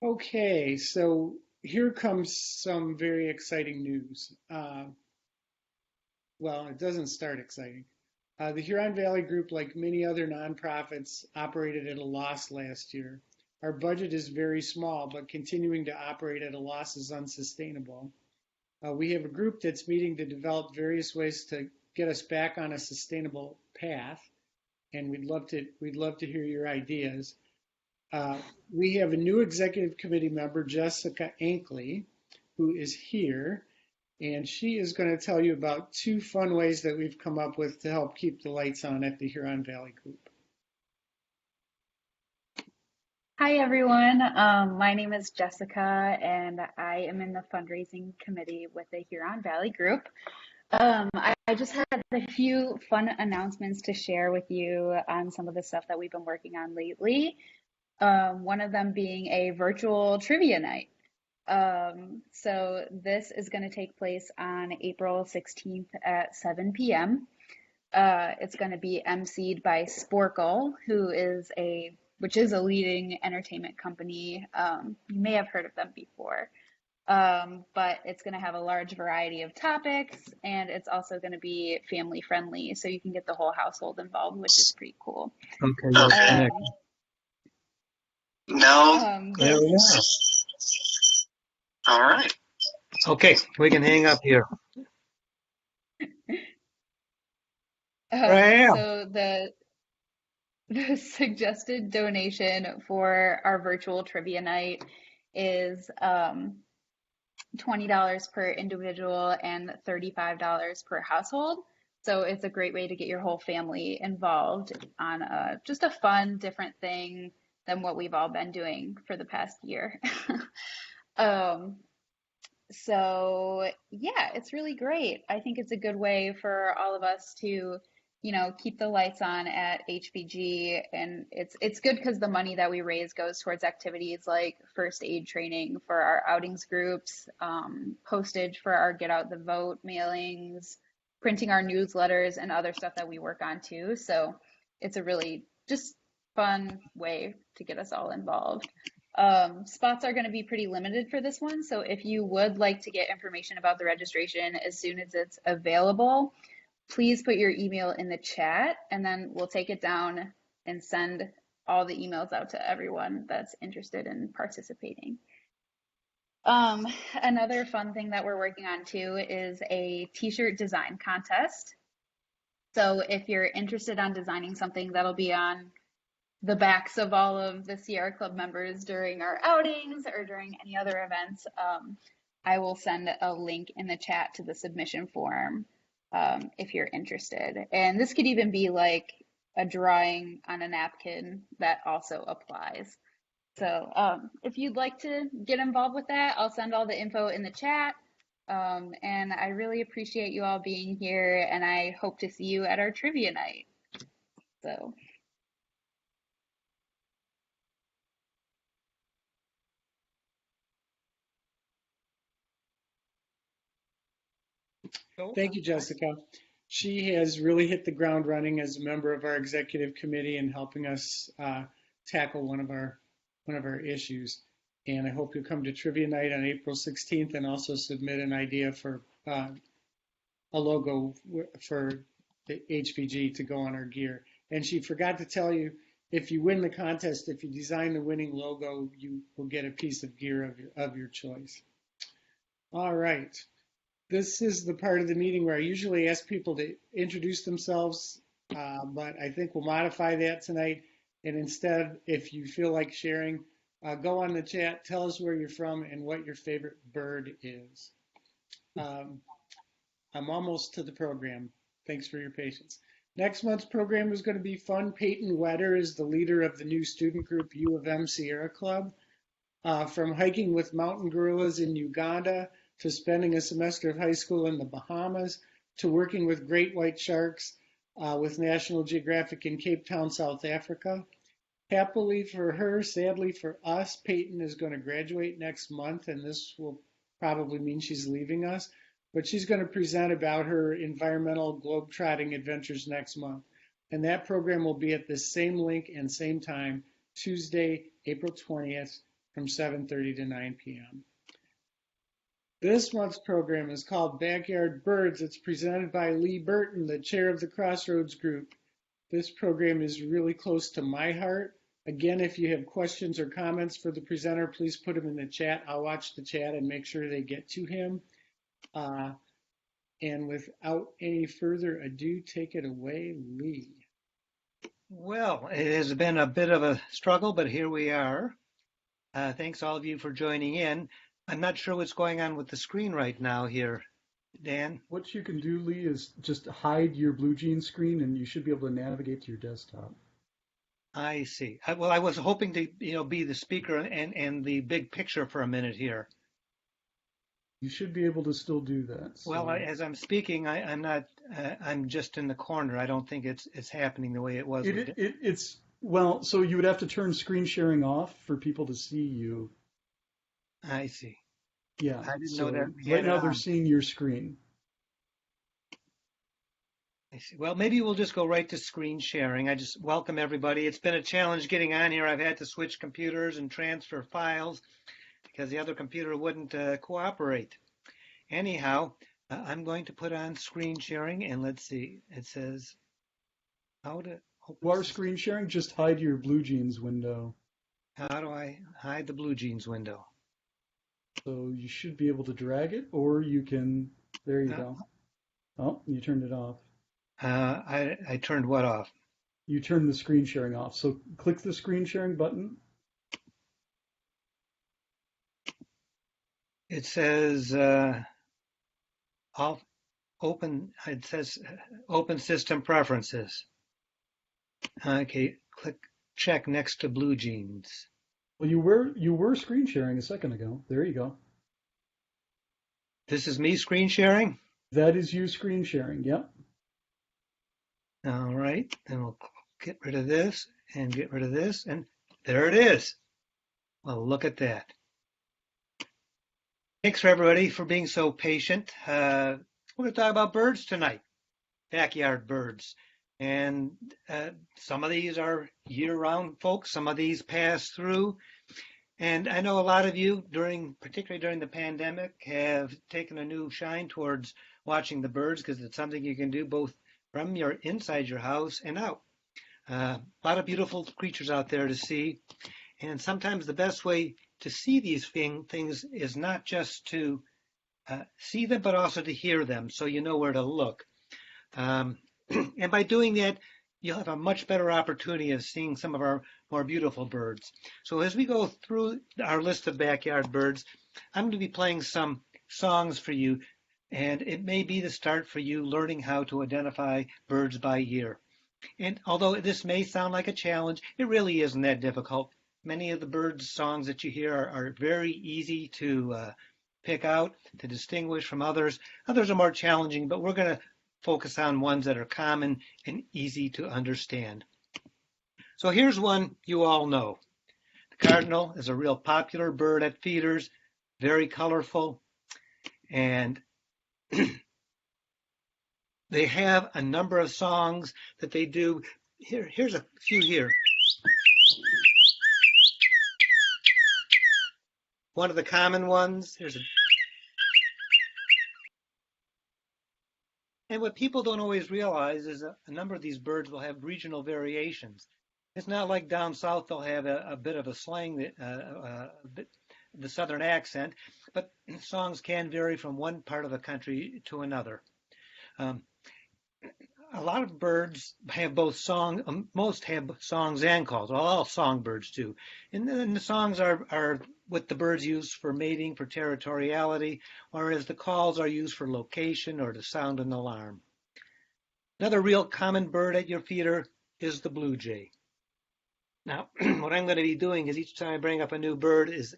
Okay, so here comes some very exciting news. Well, it doesn't start exciting. The Huron Valley Group, like many other nonprofits, operated at a loss last year. Our budget is very small, but continuing to operate at a loss is unsustainable. We have a group that's meeting to develop various ways to get us back on a sustainable path, and we'd love to hear your ideas. Uh, we have a new executive committee member, Jessica Ankley, who is here, and she is going to tell you about two fun ways that we've come up with to help keep the lights on at the Huron Valley Group. Hi, everyone. My name is Jessica, and I am in the fundraising committee with the Huron Valley Group. I just had a few fun announcements to share with you on some of the stuff that we've been working on lately. One of them being a virtual trivia night. So this is going to take place on April 16th at 7 p.m. It's going to be emceed by Sporkle, which is a leading entertainment company. You may have heard of them before, but it's going to have a large variety of topics, and it's also going to be family friendly, so you can get the whole household involved, which is pretty cool. Okay, yes, Um, No. there we are. All right. Okay, we can hang up here. Right. So the suggested donation for our virtual trivia night is $20 per individual and $35 per household. So it's a great way to get your whole family involved on just a fun, different thing than what we've all been doing for the past year. So yeah, it's really great. I think it's a good way for all of us to, keep the lights on at HVG, and it's good because the money that we raise goes towards activities like first aid training for our outings groups, postage for our Get Out the Vote mailings, printing our newsletters, and other stuff that we work on too. So it's a really just fun way to get us all involved. Spots are going to be pretty limited for this one, so if you would like to get information about the registration as soon as it's available, please put your email in the chat, and then we'll take it down and send all the emails out to everyone that's interested in participating. Another fun thing that we're working on too is a t-shirt design contest. So if you're interested on designing something that'll be on the backs of all of the Sierra Club members during our outings or during any other events, I will send a link in the chat to the submission form if you're interested. And this could even be like a drawing on a napkin that also applies. So if you'd like to get involved with that, I'll send all the info in the chat. And I really appreciate you all being here, and I hope to see you at our trivia night. So. Thank you, Jessica. She has really hit the ground running as a member of our executive committee and helping us tackle one of our issues. And I hope you'll come to trivia night on April 16th and also submit an idea for a logo for the HVG to go on our gear. And she forgot to tell you, if you win the contest, if you design the winning logo, you will get a piece of gear of your choice. All right. This is the part of the meeting where I usually ask people to introduce themselves, but I think we'll modify that tonight. And instead, if you feel like sharing, go on the chat, tell us where you're from and what your favorite bird is. I'm almost to the program. Thanks for your patience. Next month's program is going to be fun. Peyton Wetter is the leader of the new student group U of M Sierra Club. From hiking with mountain gorillas in Uganda, to spending a semester of high school in the Bahamas, to working with great white sharks with National Geographic in Cape Town, South Africa. Happily for her, sadly for us, Peyton is going to graduate next month, and this will probably mean she's leaving us. But she's going to present about her environmental globetrotting adventures next month. And that program will be at the same link and same time, Tuesday, April 20th from 7:30 to 9 p.m. This month's program is called Backyard Birds. It's presented by Lee Burton, the chair of the Crossroads Group. This program is really close to my heart. Again, if you have questions or comments for the presenter, please put them in the chat. I'll watch the chat and make sure they get to him. And without any further ado, take it away, Lee. Well, it has been a bit of a struggle, but here we are. Thanks all of you for joining in. I'm not sure what's going on with the screen right now here, Dan. What you can do, Lee, is just hide your Blue Jeans screen, and you should be able to navigate to your desktop. I see. Well, I was hoping to, be the speaker and the big picture for a minute here. You should be able to still do that. So. Well, as I'm speaking, I'm not. I'm just in the corner. I don't think it's happening the way it was. So you would have to turn screen sharing off for people to see you. I see. Yeah. I didn't know that. Right now they're seeing your screen. I see. Well, maybe we'll just go right to screen sharing. I just welcome everybody. It's been a challenge getting on here. I've had to switch computers and transfer files because the other computer wouldn't cooperate. Anyhow, I'm going to put on screen sharing, and let's see. It says how to open. While screen sharing, just hide your Blue Jeans window. How do I hide the Blue Jeans window? So you should be able to drag it, or you can. There you go. Oh, you turned it off. I turned what off? You turned the screen sharing off. So click the screen sharing button. It says open. It says open system preferences. Okay, click check next to Blue Jeans. Well, you were screen sharing a second ago. There you go. This is me screen sharing? That is you screen sharing, yep. All right, then we'll get rid of this and get rid of this, and there it is. Well, look at that. Thanks for everybody for being so patient. We're going to talk about birds tonight, backyard birds. And some of these are year-round folks. Some of these pass through. And I know a lot of you, particularly during the pandemic, have taken a new shine towards watching the birds because it's something you can do both from inside your house and out. A lot of beautiful creatures out there to see. And sometimes the best way to see these things is not just to see them, but also to hear them so you know where to look. And by doing that, you'll have a much better opportunity of seeing some of our more beautiful birds. So as we go through our list of backyard birds, I'm going to be playing some songs for you, and it may be the start for you learning how to identify birds by year. And although this may sound like a challenge, it really isn't that difficult. Many of the birds' songs that you hear are very easy to pick out, to distinguish from others. Others are more challenging, but we're going to focus on ones that are common and easy to understand. So here's one you all know. The cardinal is a real popular bird at feeders, very colorful, and they have a number of songs that they do. Here's a few here. One of the common ones, and what people don't always realize is a number of these birds will have regional variations. It's not like down south they'll have a bit of a slang, the southern accent, but songs can vary from one part of the country to another. A lot of birds have most have songs and calls. Well, all songbirds do. And then the songs are what the birds use for mating, for territoriality, whereas the calls are used for location or to sound an alarm. Another real common bird at your feeder is the blue jay. Now, what I'm going to be doing is each time I bring up a new bird is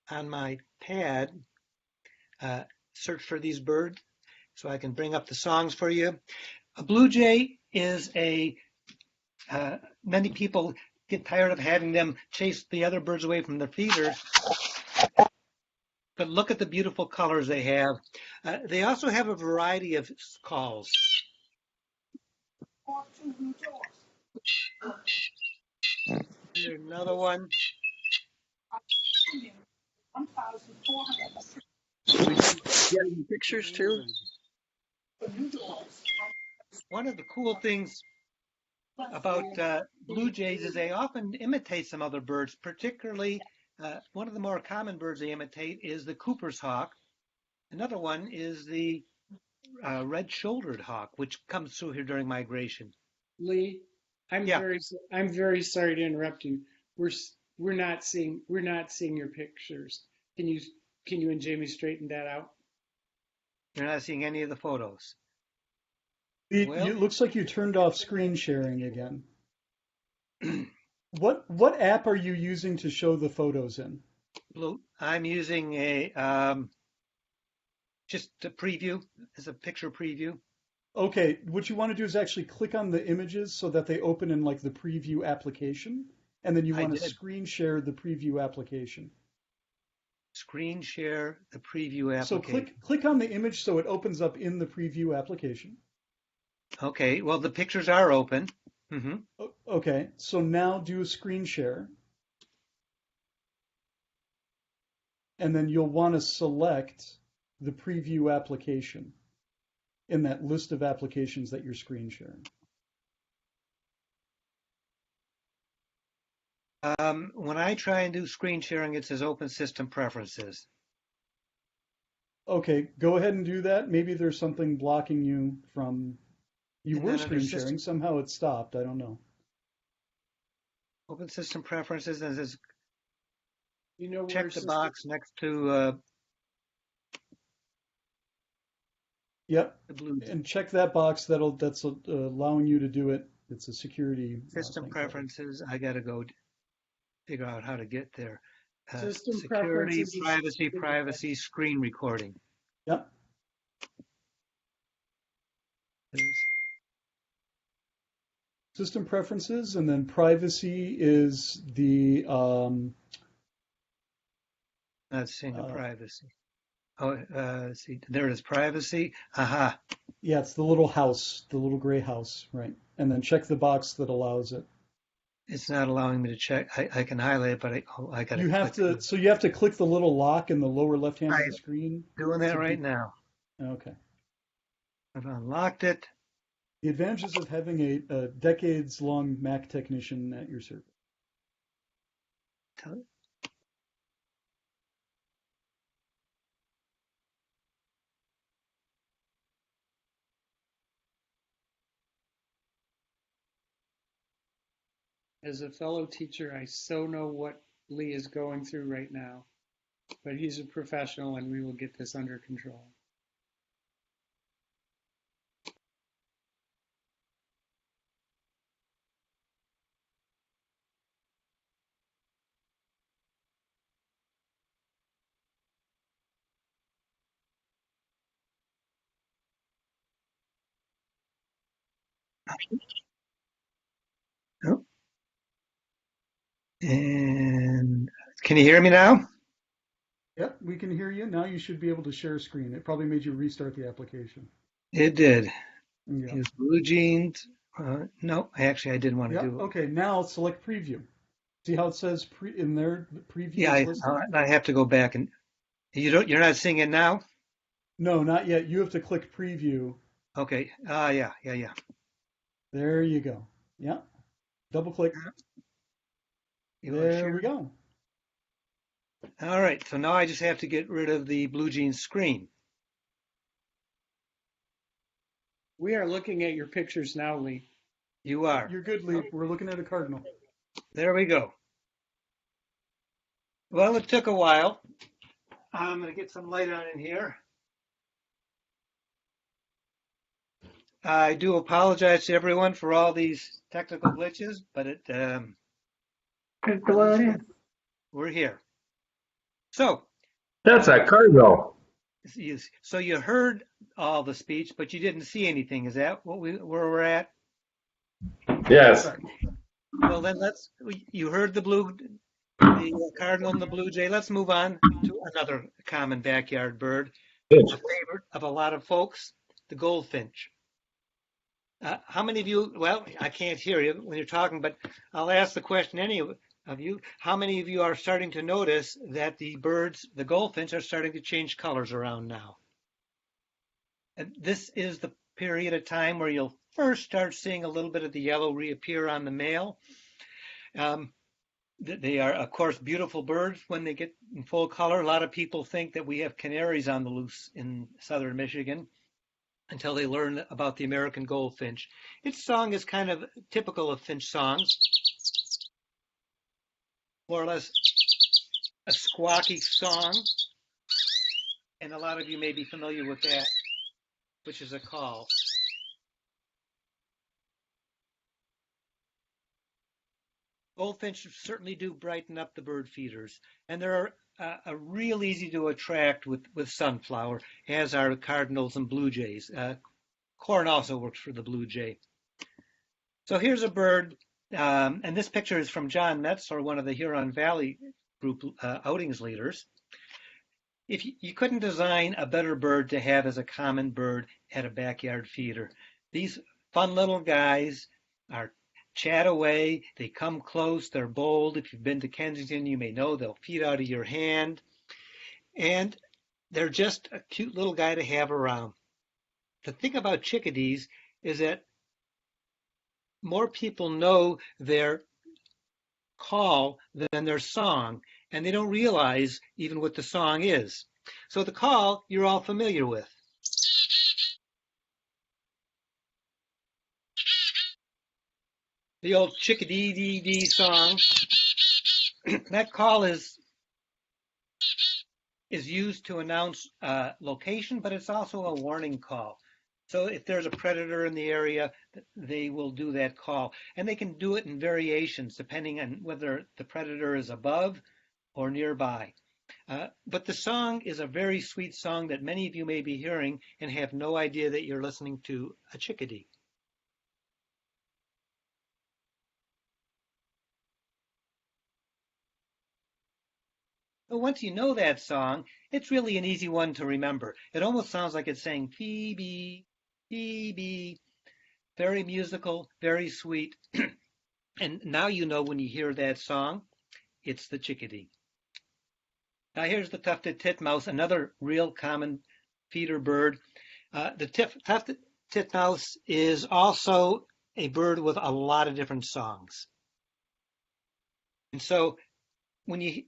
on my pad, search for these birds so I can bring up the songs for you. A blue jay is many people get tired of having them chase the other birds away from their feeders. But look at the beautiful colors they have. They also have a variety of calls. Here's another one. Getting pictures too. One of the cool things about blue jays is they often imitate some other birds, particularly one of the more common birds they imitate is the Cooper's hawk. Another one is the red-shouldered hawk, which comes through here during migration. Lee, I'm Yeah. very sorry to interrupt you. We're not seeing your pictures. Can you and Jamie straighten that out? You're not seeing any of the photos. It looks like you turned off screen sharing again. What app are you using to show the photos in? I'm using just a preview, as a picture preview. Okay, what you want to do is actually click on the images so that they open in like the preview application, and then you want to screen share the preview application. Screen share the preview So application. click on the image so it opens up in the preview application. Okay, well, the pictures are open. Mm-hmm. Okay, so now do a screen share. And then you'll want to select the preview application in that list of applications that you're screen sharing. When I try and do screen sharing, it says open system preferences. Okay, go ahead and do that. Maybe there's something blocking you from... You And were then under screen sharing. Somehow it stopped. I don't know. Open system preferences, and it says You know, check the box next to Yep, the blue and check that box that's allowing you to do it. It's a security system thing. preferences. I got to go figure out how to get there. System Security, preferences privacy, screen recording. Yep. System preferences, and then privacy is the not seeing the privacy. Oh, let's see, there it is, privacy. Aha. Yeah, it's the little house, the little gray house, right? And then check the box that allows it. It's not allowing me to check. I can highlight it, but I got to. You have to. So you have to click the little lock in the lower left hand of the screen. Doing that right now. Okay. I've unlocked it. The advantages of having a decades-long Mac technician at your service. As a fellow teacher, I so know what Lee is going through right now, but he's a professional and we will get this under control. Oh. And can you hear me now? Yep, we can hear you. Now you should be able to share screen. It probably made you restart the application. It did. Yeah. Use blue jeans. No, actually, I didn't want to do it. Okay, now select preview. See how it says in there, preview? Yeah, I have to go back and you're not seeing it now? No, not yet. You have to click preview. Okay. Yeah. There you go. Yeah. Double click. There we go. All right. So now I just have to get rid of the blue jeans screen. We are looking at your pictures now, Lee. You are. You're good, Lee. We're looking at a cardinal. There we go. Well, it took a while. I'm going to get some light on in here. I do apologize to everyone for all these technical glitches, but we're here. So that's a Cardinal. So you heard all the speech, but you didn't see anything. Is that where we're at? Yes. Well, then you heard the cardinal and the blue jay. Let's move on to another common backyard bird, a favorite of a lot of folks, the goldfinch. How many of you, well, I can't hear you when you're talking, but I'll ask the question anyway. of you. How many of you are starting to notice that the birds, the goldfinch, are starting to change colors around now? And this is the period of time where you'll first start seeing a little bit of the yellow reappear on the male. They are, of course, beautiful birds when they get in full color. A lot of people think that we have canaries on the loose in southern Michigan until they learn about the American goldfinch. Its song is kind of typical of finch songs, more or less a squawky song, and a lot of you may be familiar with that, which is a call. Goldfinch certainly do brighten up the bird feeders, and they're real easy to attract with sunflower, as are cardinals and blue jays. Corn also works for the blue jay. So here's a bird, and this picture is from John Metzler, one of the Huron Valley Group outings leaders. If you couldn't design a better bird to have as a common bird at a backyard feeder. These fun little guys are chat away, they come close, they're bold. If you've been to Kensington, you may know they'll feed out of your hand. And they're just a cute little guy to have around. The thing about chickadees is that more people know their call than their song, and they don't realize even what the song is. So the call, you're all familiar with. The old chickadee-dee-dee song. That call is used to announce location, but it's also a warning call. So if there's a predator in the area, they will do that call. And they can do it in variations depending on whether the predator is above or nearby. But the song is a very sweet song that many of you may be hearing and have no idea that you're listening to a chickadee. But once you know that song, it's really an easy one to remember. It almost sounds like it's saying Phoebe, Phoebe. Very musical, very sweet. And now you know when you hear that song, it's the chickadee. Now here's the tufted titmouse, another real common feeder bird. The tufted titmouse is also a bird with a lot of different songs. And so when you,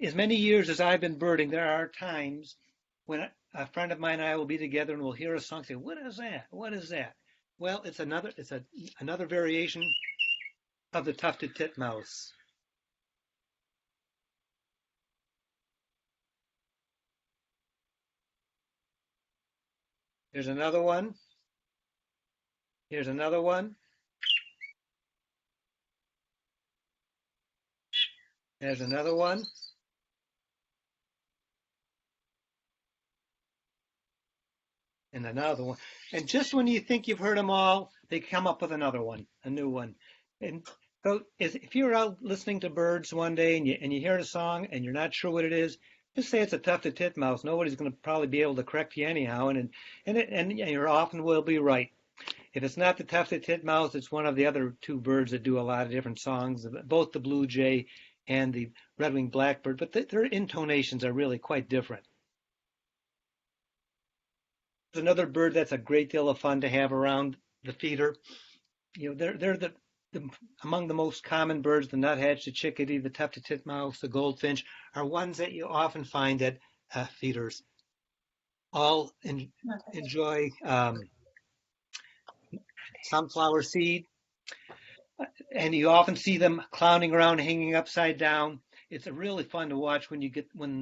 as many years as I've been birding, there are times when a friend of mine and I will be together and we'll hear a song and say, what is that? What is that? Well, it's another variation of the tufted titmouse. Here's another one. Here's another one. There's another one. And another one. And just when you think you've heard them all, they come up with another one, a new one. And so if you're out listening to birds one day and you hear a song and you're not sure what it is, just say it's a tufted titmouse. Nobody's going to probably be able to correct you anyhow, and you often will be right. If it's not the tufted titmouse, it's one of the other two birds that do a lot of different songs, both the blue jay and the red-winged blackbird, but their intonations are really quite different. There's another bird that's a great deal of fun to have around the feeder. You know, they're among the most common birds. The nuthatch, the chickadee, the tufted titmouse, the goldfinch are ones that you often find at feeders. All enjoy sunflower seed, and you often see them clowning around, hanging upside down. It's really fun to watch when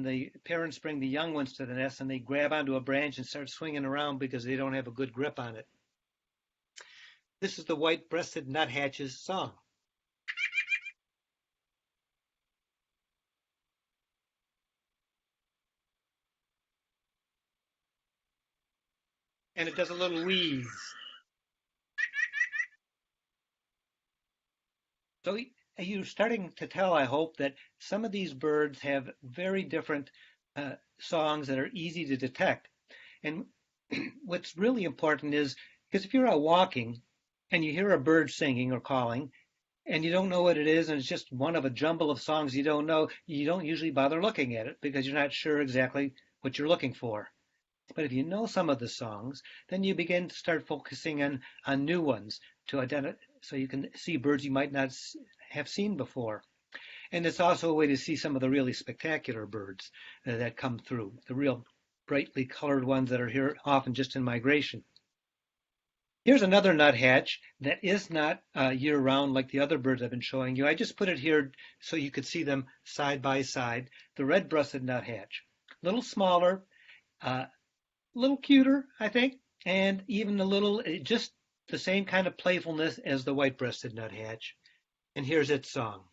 the parents bring the young ones to the nest and they grab onto a branch and start swinging around because they don't have a good grip on it. This is the white-breasted nuthatch's song. And it does a little wheeze. So you're starting to tell, I hope, that some of these birds have very different songs that are easy to detect. And what's really important is, because if you're out walking and you hear a bird singing or calling, and you don't know what it is, and it's just one of a jumble of songs you don't know, you don't usually bother looking at it because you're not sure exactly what you're looking for. But if you know some of the songs, then you begin to start focusing on new ones to identify, so you can see birds you might not have seen before. And it's also a way to see some of the really spectacular birds that come through, the real brightly colored ones that are here often just in migration. Here's another nuthatch that is not year-round like the other birds I've been showing you. I just put it here so you could see them side by side. The red-breasted nuthatch, a little smaller, a little cuter, I think, and even a little, just the same kind of playfulness as the white-breasted nuthatch. And here's its song.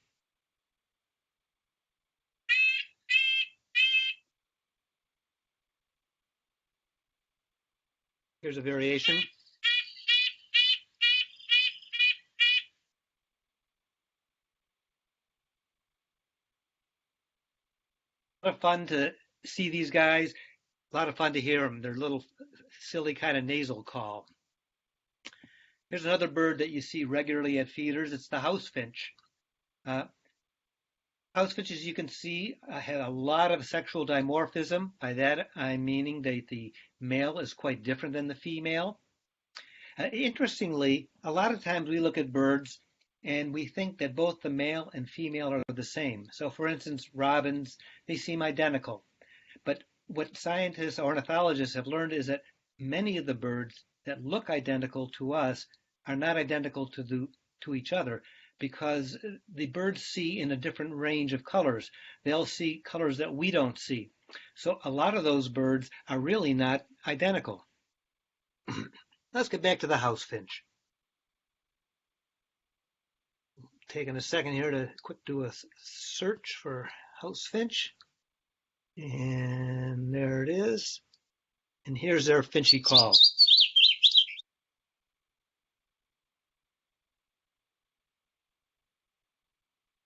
Here's a variation. A lot of fun to see these guys. A lot of fun to hear them. Their little silly kind of nasal call. Here's another bird that you see regularly at feeders. It's the house finch. House finches, you can see, have a lot of sexual dimorphism. By that, I'm meaning that the male is quite different than the female. Interestingly, a lot of times we look at birds and we think that both the male and female are the same. So, for instance, robins, they seem identical. But what scientists, ornithologists have learned is that many of the birds that look identical to us are not identical to each other, because the birds see in a different range of colors. They'll see colors that we don't see. So a lot of those birds are really not identical. Let's get back to the house finch. Taking a second here to quick do a search for house finch. And there it is. And here's their finchy call.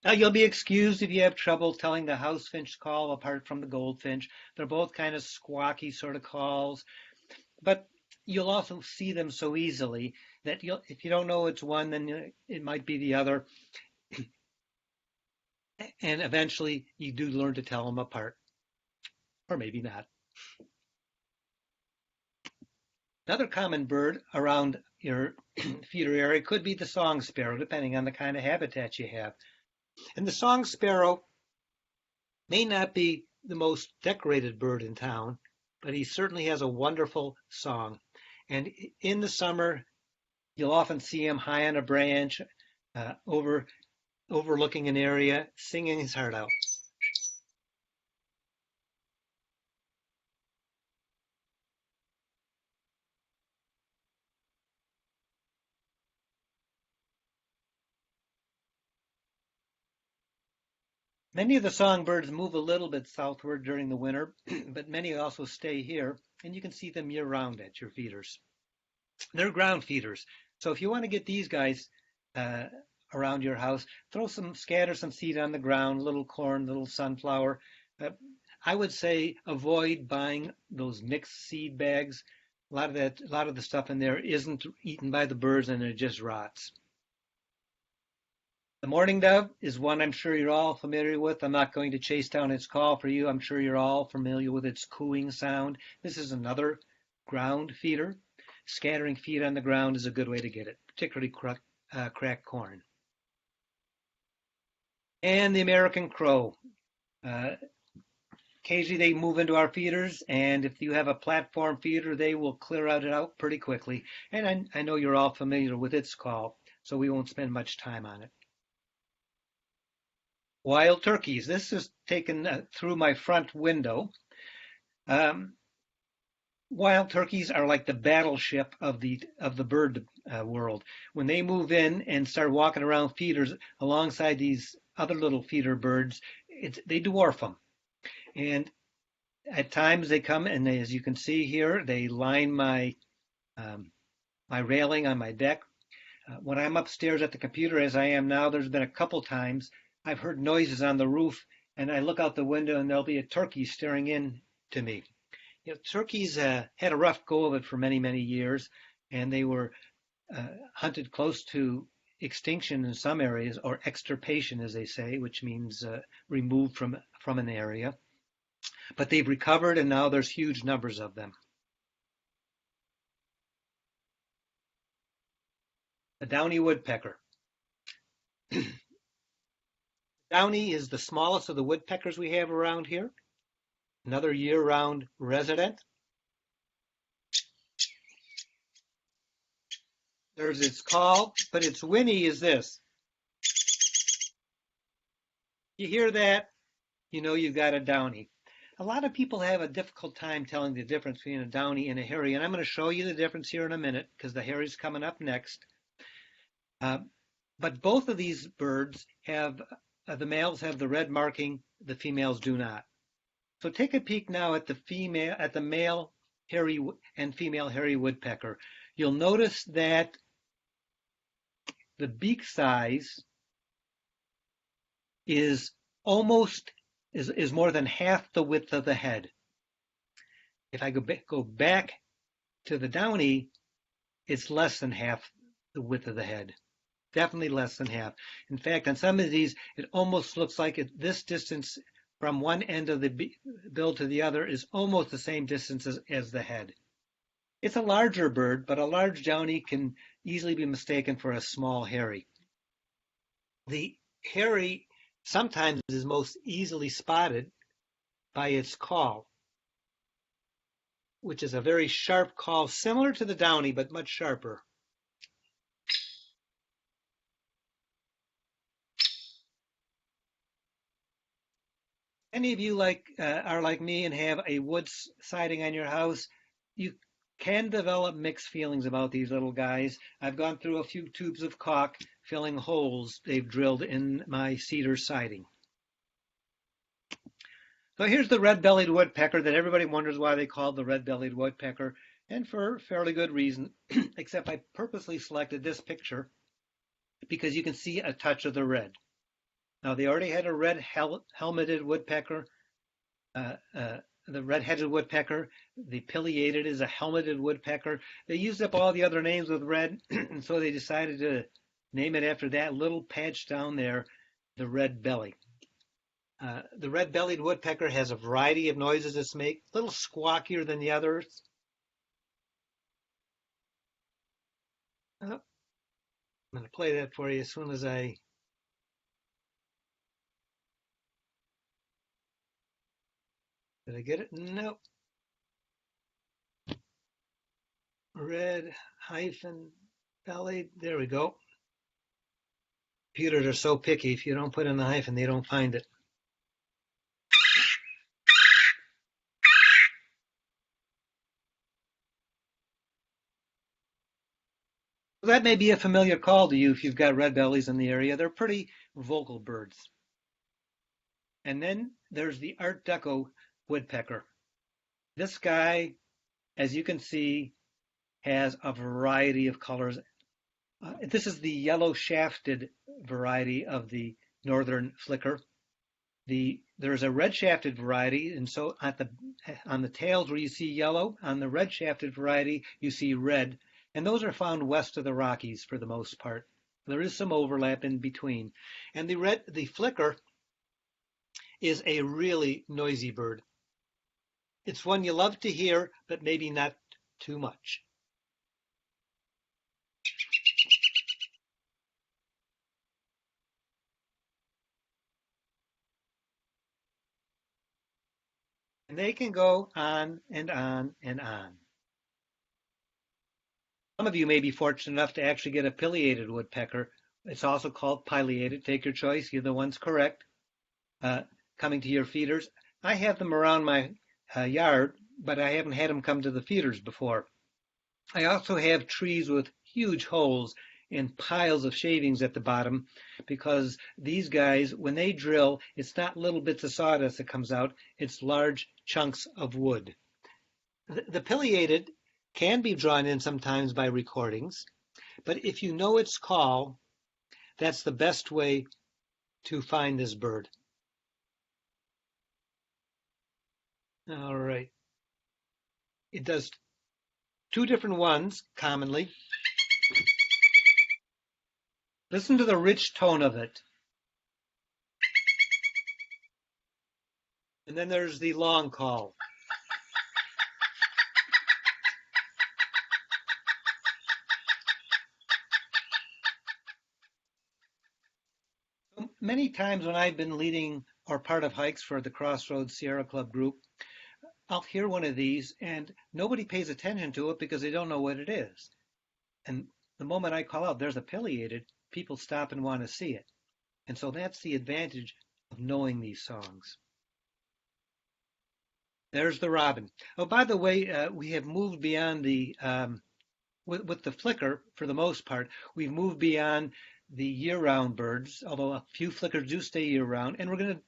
Now, you'll be excused if you have trouble telling the house finch call apart from the goldfinch. They're both kind of squawky sort of calls, but you'll also see them so easily that if you don't know it's one, then it might be the other. And eventually you do learn to tell them apart, or maybe not. Another common bird around your feeder area could be the song sparrow, depending on the kind of habitat you have. And the song sparrow may not be the most decorated bird in town, but he certainly has a wonderful song. And in the summer, you'll often see him high on a branch, overlooking an area, singing his heart out. Many of the songbirds move a little bit southward during the winter, but many also stay here, and you can see them year-round at your feeders. They're ground feeders, so if you want to get these guys around your house, scatter some seed on the ground, little corn, little sunflower. I would say avoid buying those mixed seed bags. A lot of the stuff in there isn't eaten by the birds, and it just rots. The mourning dove is one I'm sure you're all familiar with. I'm not going to chase down its call for you. I'm sure you're all familiar with its cooing sound. This is another ground feeder. Scattering feed on the ground is a good way to get it, particularly cracked corn. And the American crow. Occasionally they move into our feeders, and if you have a platform feeder, they will clear it out pretty quickly. And I know you're all familiar with its call, so we won't spend much time on it. Wild turkeys. This is taken through my front window. Wild turkeys are like the battleship of the bird world. When they move in and start walking around feeders alongside these other little feeder birds, they dwarf them. And at times they come, and as you can see here, they line my railing on my deck. When I'm upstairs at the computer, as I am now, there's been a couple times I've heard noises on the roof, and I look out the window, and there'll be a turkey staring in to me. Turkeys had a rough go of it for many, many years, and they were hunted close to extinction in some areas, or extirpation, as they say, which means removed from an area. But they've recovered, and now there's huge numbers of them. The downy woodpecker. Downy is the smallest of the woodpeckers we have around here. Another year-round resident. There's its call, but its whinny is this. You hear that, you know you've got a downy. A lot of people have a difficult time telling the difference between a downy and a hairy, and I'm going to show you the difference here in a minute because the hairy's coming up next. But both of these birds have, the males have the red marking, the females do not. So take a peek now at the male hairy and female hairy woodpecker. You'll notice that the beak size is more than half the width of the head. If I go back to the downy, it's less than half the width of the head. Definitely less than half. In fact, on some of these, it almost looks like this distance from one end of the bill to the other is almost the same distance as the head. It's a larger bird, but a large downy can easily be mistaken for a small hairy. The hairy sometimes is most easily spotted by its call, which is a very sharp call, similar to the downy, but much sharper. Any of you are like me and have a wood siding on your house, you can develop mixed feelings about these little guys. I've gone through a few tubes of caulk filling holes they've drilled in my cedar siding. So here's the red-bellied woodpecker that everybody wonders why they call the red-bellied woodpecker, and for fairly good reason, except I purposely selected this picture because you can see a touch of the red. Now, they already had a red helmeted woodpecker, the red-headed woodpecker. The pileated is a helmeted woodpecker. They used up all the other names with red, and so they decided to name it after that little patch down there, the red belly. The red-bellied woodpecker has a variety of noises it's make, a little squawkier than the others. I'm going to play that for you as soon as I... Did I get it? Nope. Red hyphen bellied. There we go. Computers are so picky. If you don't put in the hyphen, they don't find it. That may be a familiar call to you if you've got red bellies in the area. They're pretty vocal birds. And then there's the Art Deco woodpecker. This guy, as you can see, has a variety of colors. This is the yellow shafted variety of the northern flicker. There's a red shafted variety, and so on the tails where you see yellow, on the red shafted variety you see red, and those are found west of the Rockies for the most part. There is some overlap in between. And the flicker is a really noisy bird. It's one you love to hear, but maybe not too much. And they can go on and on and on. Some of you may be fortunate enough to actually get a pileated woodpecker. It's also called pileated. Take your choice. You're the ones correct. Coming to your feeders. I have them around my yard, but I haven't had them come to the feeders before. I also have trees with huge holes and piles of shavings at the bottom because these guys, when they drill, it's not little bits of sawdust that comes out, it's large chunks of wood. The pileated can be drawn in sometimes by recordings, but if you know its call, that's the best way to find this bird. All right. It does two different ones commonly. Listen to the rich tone of it. And then there's the long call. Many times when I've been leading or part of hikes for the Crossroads Sierra Club group, I'll hear one of these and nobody pays attention to it because they don't know what it is. And the moment I call out, there's a pileated, people stop and want to see it. And so that's the advantage of knowing these songs. There's the robin. Oh, by the way, we have moved beyond the, with the flicker, for the most part, we've moved beyond the year-round birds, although a few flickers do stay year-round, and we're going to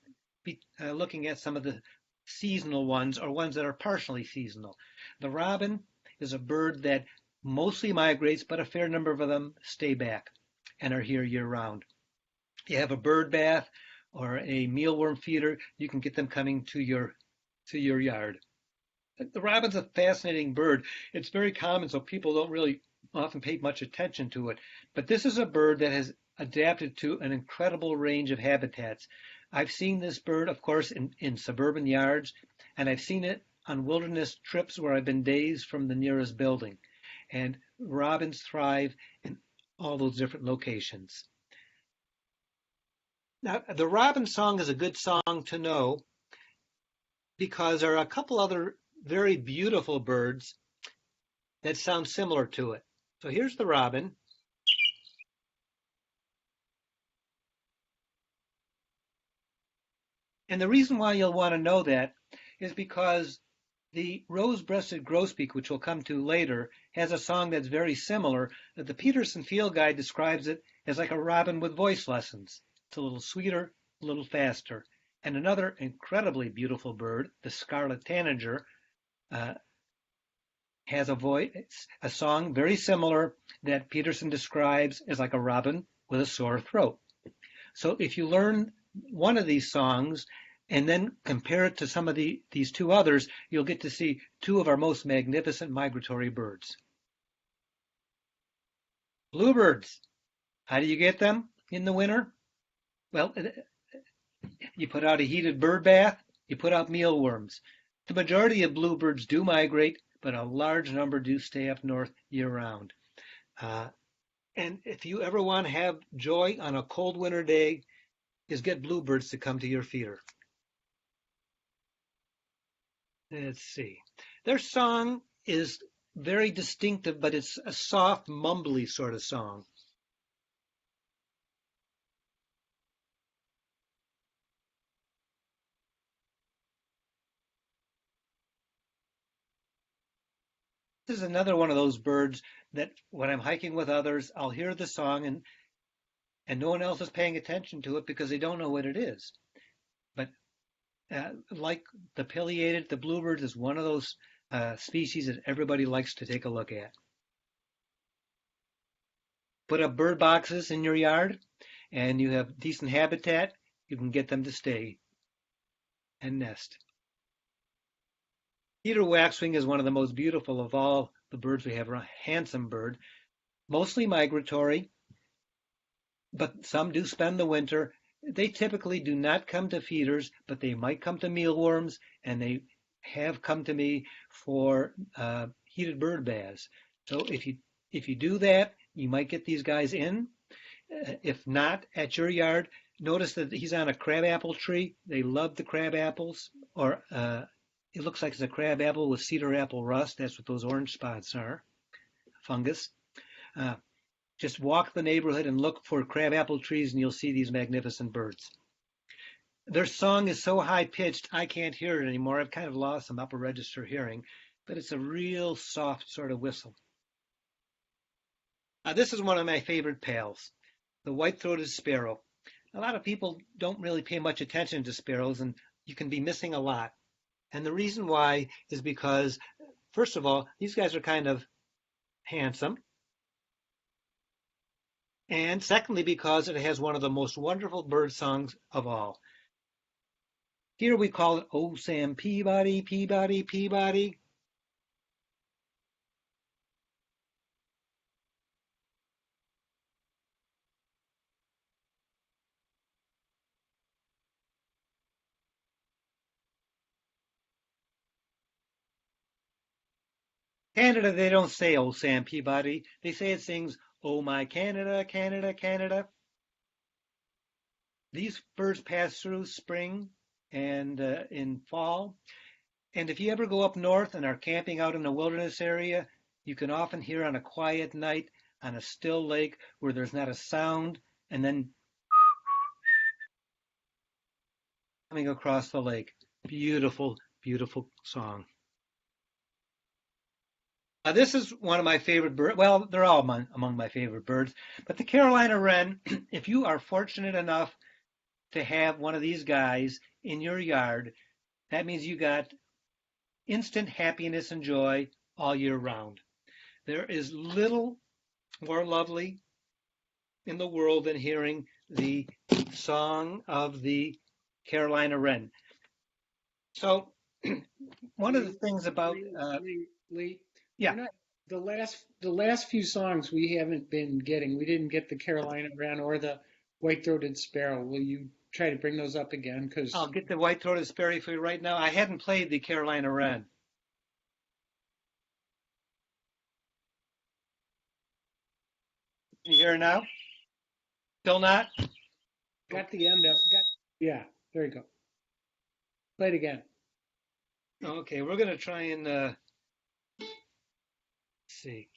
be looking at some of the seasonal ones or ones that are partially seasonal. The robin is a bird that mostly migrates, but a fair number of them stay back and are here year-round. You have a bird bath or a mealworm feeder, you can get them coming to your yard. The robin's a fascinating bird. It's very common, so people don't really often pay much attention to it. But this is a bird that has adapted to an incredible range of habitats. I've seen this bird, of course, in suburban yards, and I've seen it on wilderness trips where I've been days from the nearest building. And robins thrive in all those different locations. Now, the robin song is a good song to know because there are a couple other very beautiful birds that sound similar to it. So here's the robin. And the reason why you'll want to know that is because the rose-breasted grosbeak, which we'll come to later, has a song that's very similar. The Peterson Field Guide describes it as like a robin with voice lessons. It's a little sweeter, a little faster. And another incredibly beautiful bird, the Scarlet Tanager, has a song very similar that Peterson describes as like a robin with a sore throat. So if you learn one of these songs and then compare it to some of these two others, you'll get to see two of our most magnificent migratory birds. Bluebirds. How do you get them in the winter? Well, you put out a heated bird bath, you put out mealworms. The majority of bluebirds do migrate, but a large number do stay up north year-round. And if you ever want to have joy on a cold winter day, is get bluebirds to come to your feeder. Let's see. Their song is very distinctive, but it's a soft, mumbly sort of song. This is another one of those birds that when I'm hiking with others, I'll hear the song and no one else is paying attention to it because they don't know what it is. But like the pileated, the bluebird is one of those species that everybody likes to take a look at. Put up bird boxes in your yard and you have decent habitat, you can get them to stay and nest. Peter waxwing is one of the most beautiful of all the birds we have, a handsome bird, mostly migratory, but some do spend the winter. They typically do not come to feeders, but they might come to mealworms, and they have come to me for heated bird baths. So if you do that, you might get these guys in. If not, at your yard, notice that he's on a crabapple tree. They love the crabapples, or it looks like it's a crabapple with cedar apple rust. That's what those orange spots are, fungus. Just walk the neighborhood and look for crabapple trees and you'll see these magnificent birds. Their song is so high-pitched, I can't hear it anymore. I've kind of lost some upper register hearing, but it's a real soft sort of whistle. This is one of my favorite pals, the white-throated sparrow. A lot of people don't really pay much attention to sparrows, and you can be missing a lot. And the reason why is because, first of all, these guys are kind of handsome. And secondly, because it has one of the most wonderful bird songs of all. Here we call it, "Oh, Sam Peabody, Peabody, Peabody." Canada, they don't say old Sam Peabody. They say it sings, "Oh my Canada, Canada, Canada." These birds pass through spring and in fall. And if you ever go up north and are camping out in a wilderness area, you can often hear on a quiet night on a still lake where there's not a sound, and then coming across the lake. Beautiful, beautiful song. This is one of my favorite birds. Well, they're all among my favorite birds. But the Carolina wren, if you are fortunate enough to have one of these guys in your yard, that means you got instant happiness and joy all year round. There is little more lovely in the world than hearing the song of the Carolina wren. So one of the things about Lee, yeah, the last few songs we haven't been getting. We didn't get the Carolina Wren or the white-throated sparrow. Will you try to bring those up again? Because I'll get the white-throated sparrow for you right now. I hadn't played the Carolina wren. Can you hear it now? Still not? got the end up. Yeah, there you go. Play it again. Okay, we're going to try and see.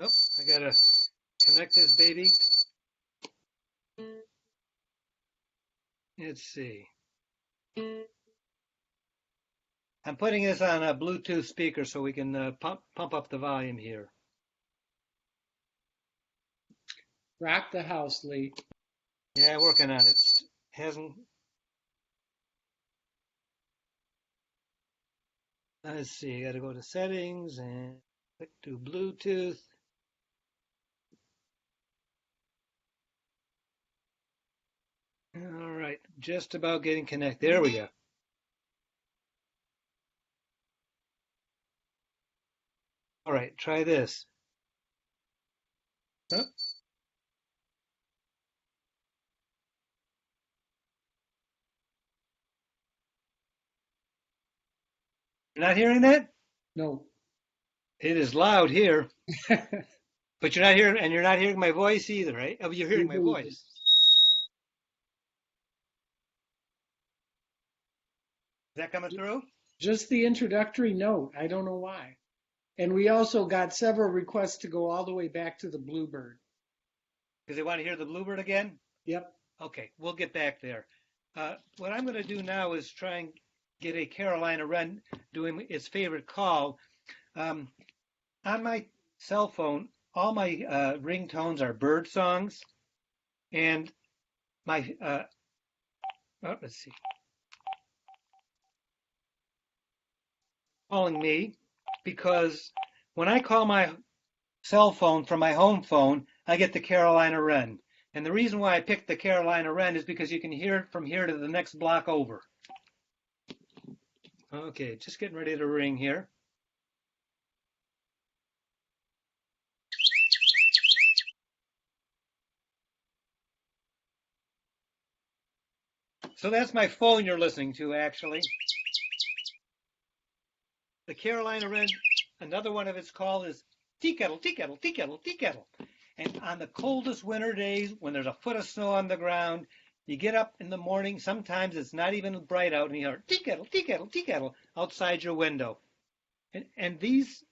Oh, I got to connect this baby. Let's see. I'm putting this on a Bluetooth speaker so we can pump up the volume here. Rock the house, Lee. Yeah, working on it. Hasn't. Let's see. I got to go to settings and click to Bluetooth. All right, just about getting connected. There we go. All right, try this. Oh. You're not hearing that? No. It is loud here. But you're not hearing my voice either, right? Oh, you're hearing my voice. Is that coming through? Just the introductory note. I don't know why. And we also got several requests to go all the way back to the Bluebird. Because they want to hear the Bluebird again? Yep. Okay, we'll get back there. What I'm going to do now is try and get a Carolina wren doing its favorite call. On my cell phone, all my ringtones are bird songs. And my, let's see. Calling me because when I call my cell phone from my home phone, I get the Carolina wren. And the reason why I picked the Carolina wren is because you can hear it from here to the next block over. Okay, just getting ready to ring here. So that's my phone you're listening to, actually. The Carolina wren, another one of its call is tea kettle, tea kettle, tea kettle, tea kettle. And on the coldest winter days, when there's a foot of snow on the ground, you get up in the morning, sometimes it's not even bright out, and you hear tea kettle, tea kettle, tea kettle outside your window. And these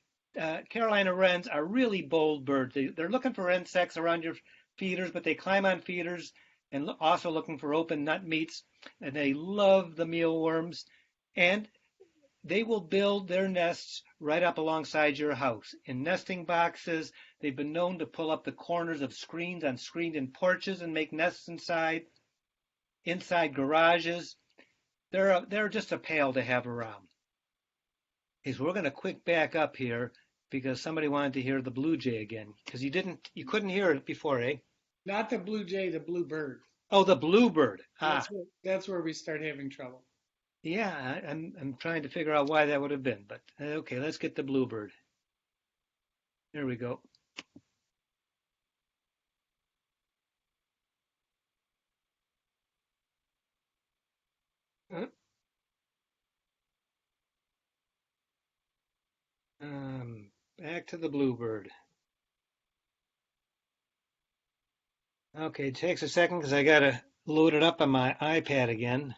Carolina wrens are really bold birds. They're looking for insects around your feeders, but they climb on feeders and also looking for open nut meats. And they love the mealworms. And they will build their nests right up alongside your house. In nesting boxes, they've been known to pull up the corners of screens on screened-in porches and make nests inside garages. They're just a pail to have around. Okay, so we're going to quick back up here because somebody wanted to hear the blue jay again because you couldn't hear it before, eh? Not the blue jay, the bluebird. Oh, the bluebird. That's where we start having trouble. Yeah, I'm trying to figure out why that would have been, but okay, let's get the bluebird. There we go. Uh, Back to the Bluebird. Okay, it takes a second because I got to load it up on my iPad again.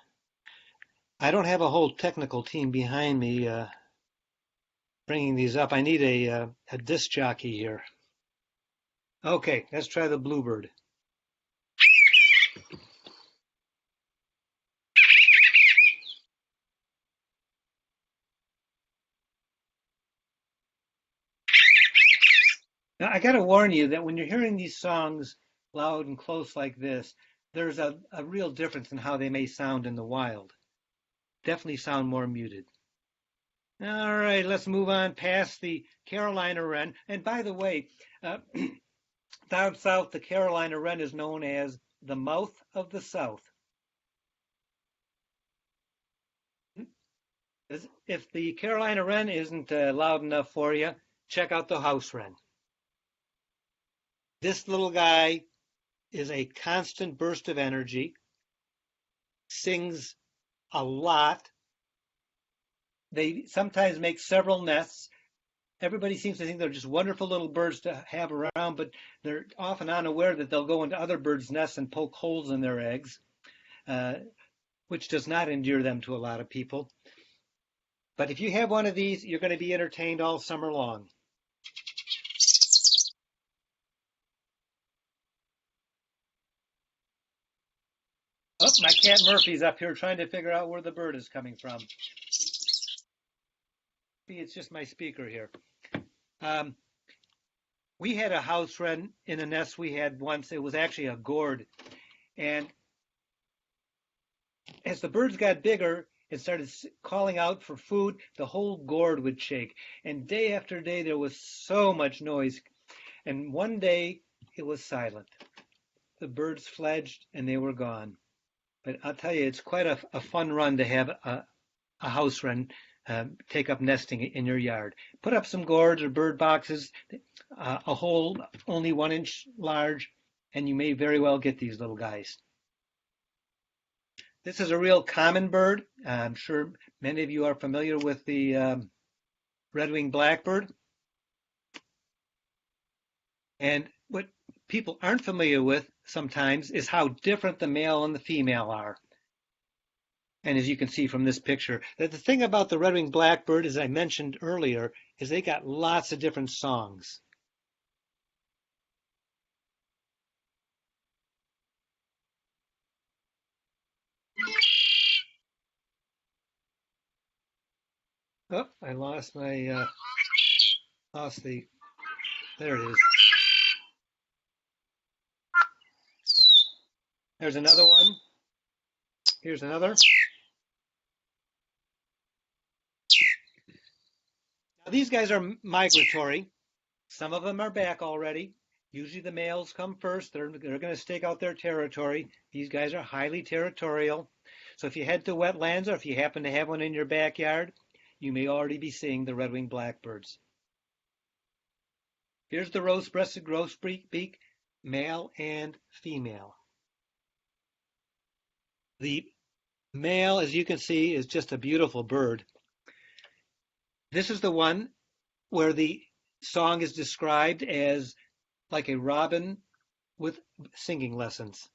I don't have a whole technical team behind me bringing these up. I need a disc jockey here. Okay, let's try the Bluebird. Now, I got to warn you that when you're hearing these songs loud and close like this, there's a real difference in how they may sound in the wild. Definitely sound more muted. All right, let's move on past the Carolina Wren. And by the way, down south, the Carolina Wren is known as the mouth of the South. If the Carolina Wren isn't loud enough for you, check out the house wren. This little guy is a constant burst of energy, sings a lot. They sometimes make several nests. Everybody seems to think they're just wonderful little birds to have around, but they're often unaware that they'll go into other birds' nests and poke holes in their eggs, which does not endear them to a lot of people. But if you have one of these, you're going to be entertained all summer long. Oh, my cat Murphy's up here trying to figure out where the bird is coming from. It's just my speaker here. We had a house wren in a nest we had once. It was actually a gourd. And as the birds got bigger and started calling out for food, the whole gourd would shake. And day after day, there was so much noise. And one day, it was silent. The birds fledged and they were gone. But I'll tell you, it's quite a fun run to have a house wren take up nesting in your yard. Put up some gourds or bird boxes, a hole only 1 inch large, and you may very well get these little guys. This is a real common bird. I'm sure many of you are familiar with the red-winged blackbird. And what people aren't familiar with sometimes is how different the male and the female are. And as you can see from this picture, that the thing about the red-winged blackbird, as I mentioned earlier, is they got lots of different songs. Oh, I lost my, there it is. There's another one. Here's another. Now, these guys are migratory. Some of them are back already. Usually the males come first. They're going to stake out their territory. These guys are highly territorial. So if you head to wetlands or if you happen to have one in your backyard, you may already be seeing the red-winged blackbirds. Here's the rose-breasted grosbeak, male and female. The male, as you can see, is just a beautiful bird. This is the one where the song is described as like a robin with singing lessons.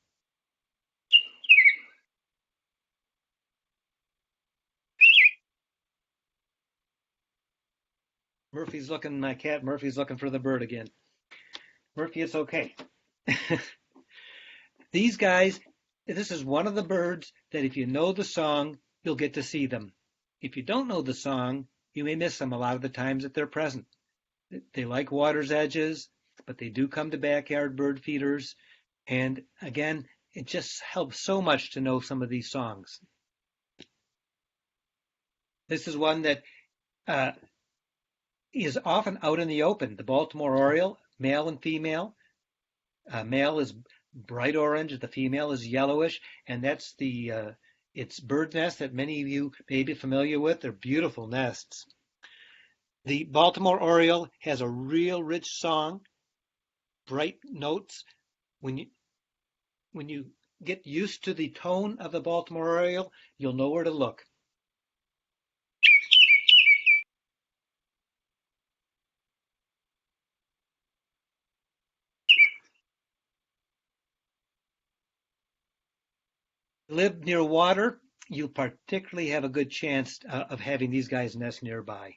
My cat Murphy's looking for the bird again. Murphy, it's okay. These guys, this is one of the birds that if you know the song, you'll get to see them. If you don't know the song, you may miss them a lot of the times that they're present. They like water's edges, but they do come to backyard bird feeders. And again, it just helps so much to know some of these songs. This is one that is often out in the open. The Baltimore Oriole, male and female. Male is bright orange, the female is yellowish, and that's its bird nest that many of you may be familiar with. They're beautiful nests. The Baltimore Oriole has a real rich song, bright notes. When you get used to the tone of the Baltimore Oriole, you'll know where to look. Live near water, you'll particularly have a good chance of having these guys nest nearby.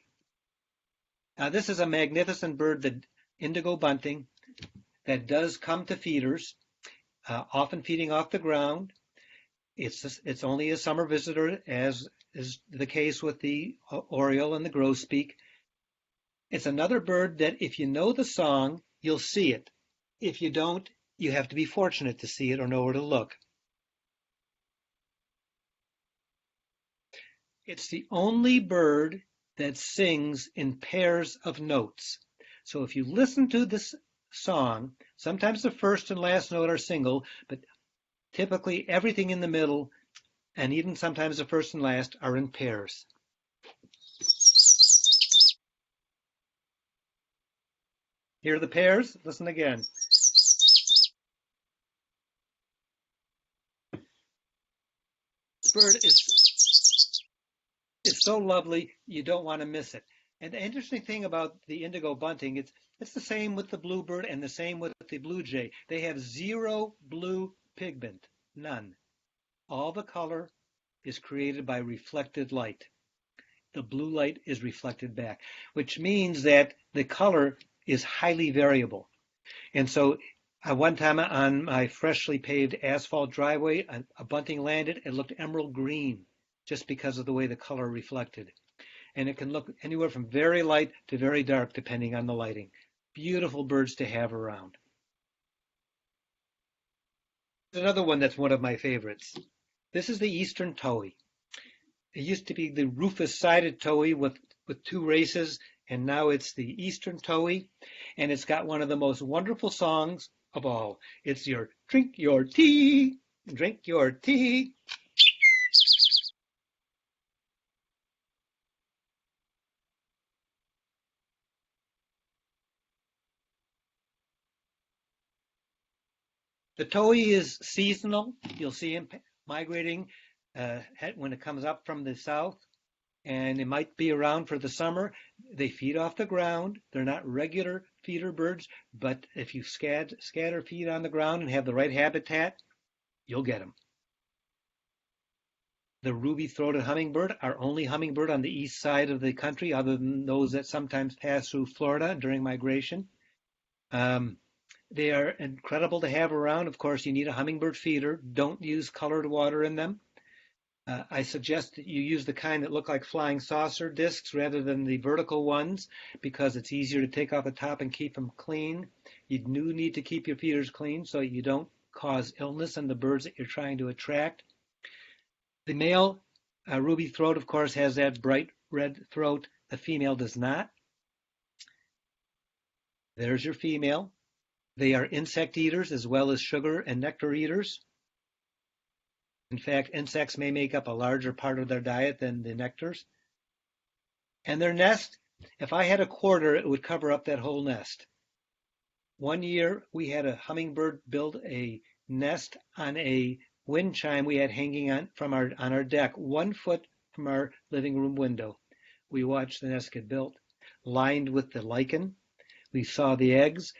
This is a magnificent bird, the indigo bunting, that does come to feeders, often feeding off the ground. It's only a summer visitor, as is the case with the oriole and the grosbeak. It's another bird that if you know the song, you'll see it. If you don't, you have to be fortunate to see it or know where to look. It's the only bird that sings in pairs of notes. So if you listen to this song, sometimes the first and last note are single, but typically everything in the middle, and even sometimes the first and last, are in pairs. Hear the pairs? Listen again. This bird is so lovely, you don't want to miss it. And the interesting thing about the indigo bunting, it's the same with the bluebird and the same with the blue jay. They have zero blue pigment, none. All the color is created by reflected light. The blue light is reflected back, which means that the color is highly variable. And so one time on my freshly paved asphalt driveway, a bunting landed. It looked emerald green just because of the way the color reflected. And it can look anywhere from very light to very dark depending on the lighting. Beautiful birds to have around. Another one that's one of my favorites. This is the eastern Towie. It used to be the rufous-sided Towie with two races, and now it's the eastern Towie, and it's got one of the most wonderful songs of all. It's your drink your tea, drink your tea. The Towie is seasonal. You'll see him migrating when it comes up from the south, and it might be around for the summer. They feed off the ground. They're not regular feeder birds, but if you scatter feed on the ground and have the right habitat, you'll get them. The ruby-throated hummingbird, our only hummingbird on the east side of the country, other than those that sometimes pass through Florida during migration. They are incredible to have around. Of course, you need a hummingbird feeder. Don't use colored water in them. I suggest that you use the kind that look like flying saucer discs rather than the vertical ones because it's easier to take off the top and keep them clean. You do need to keep your feeders clean so you don't cause illness in the birds that you're trying to attract. The male ruby throat, of course, has that bright red throat. The female does not. There's your female. They are insect eaters as well as sugar and nectar eaters. In fact, insects may make up a larger part of their diet than the nectars. And their nest, if I had a quarter, it would cover up that whole nest. One year, we had a hummingbird build a nest on a wind chime we had hanging on our deck, 1 foot from our living room window. We watched the nest get built, lined with the lichen. We saw the eggs.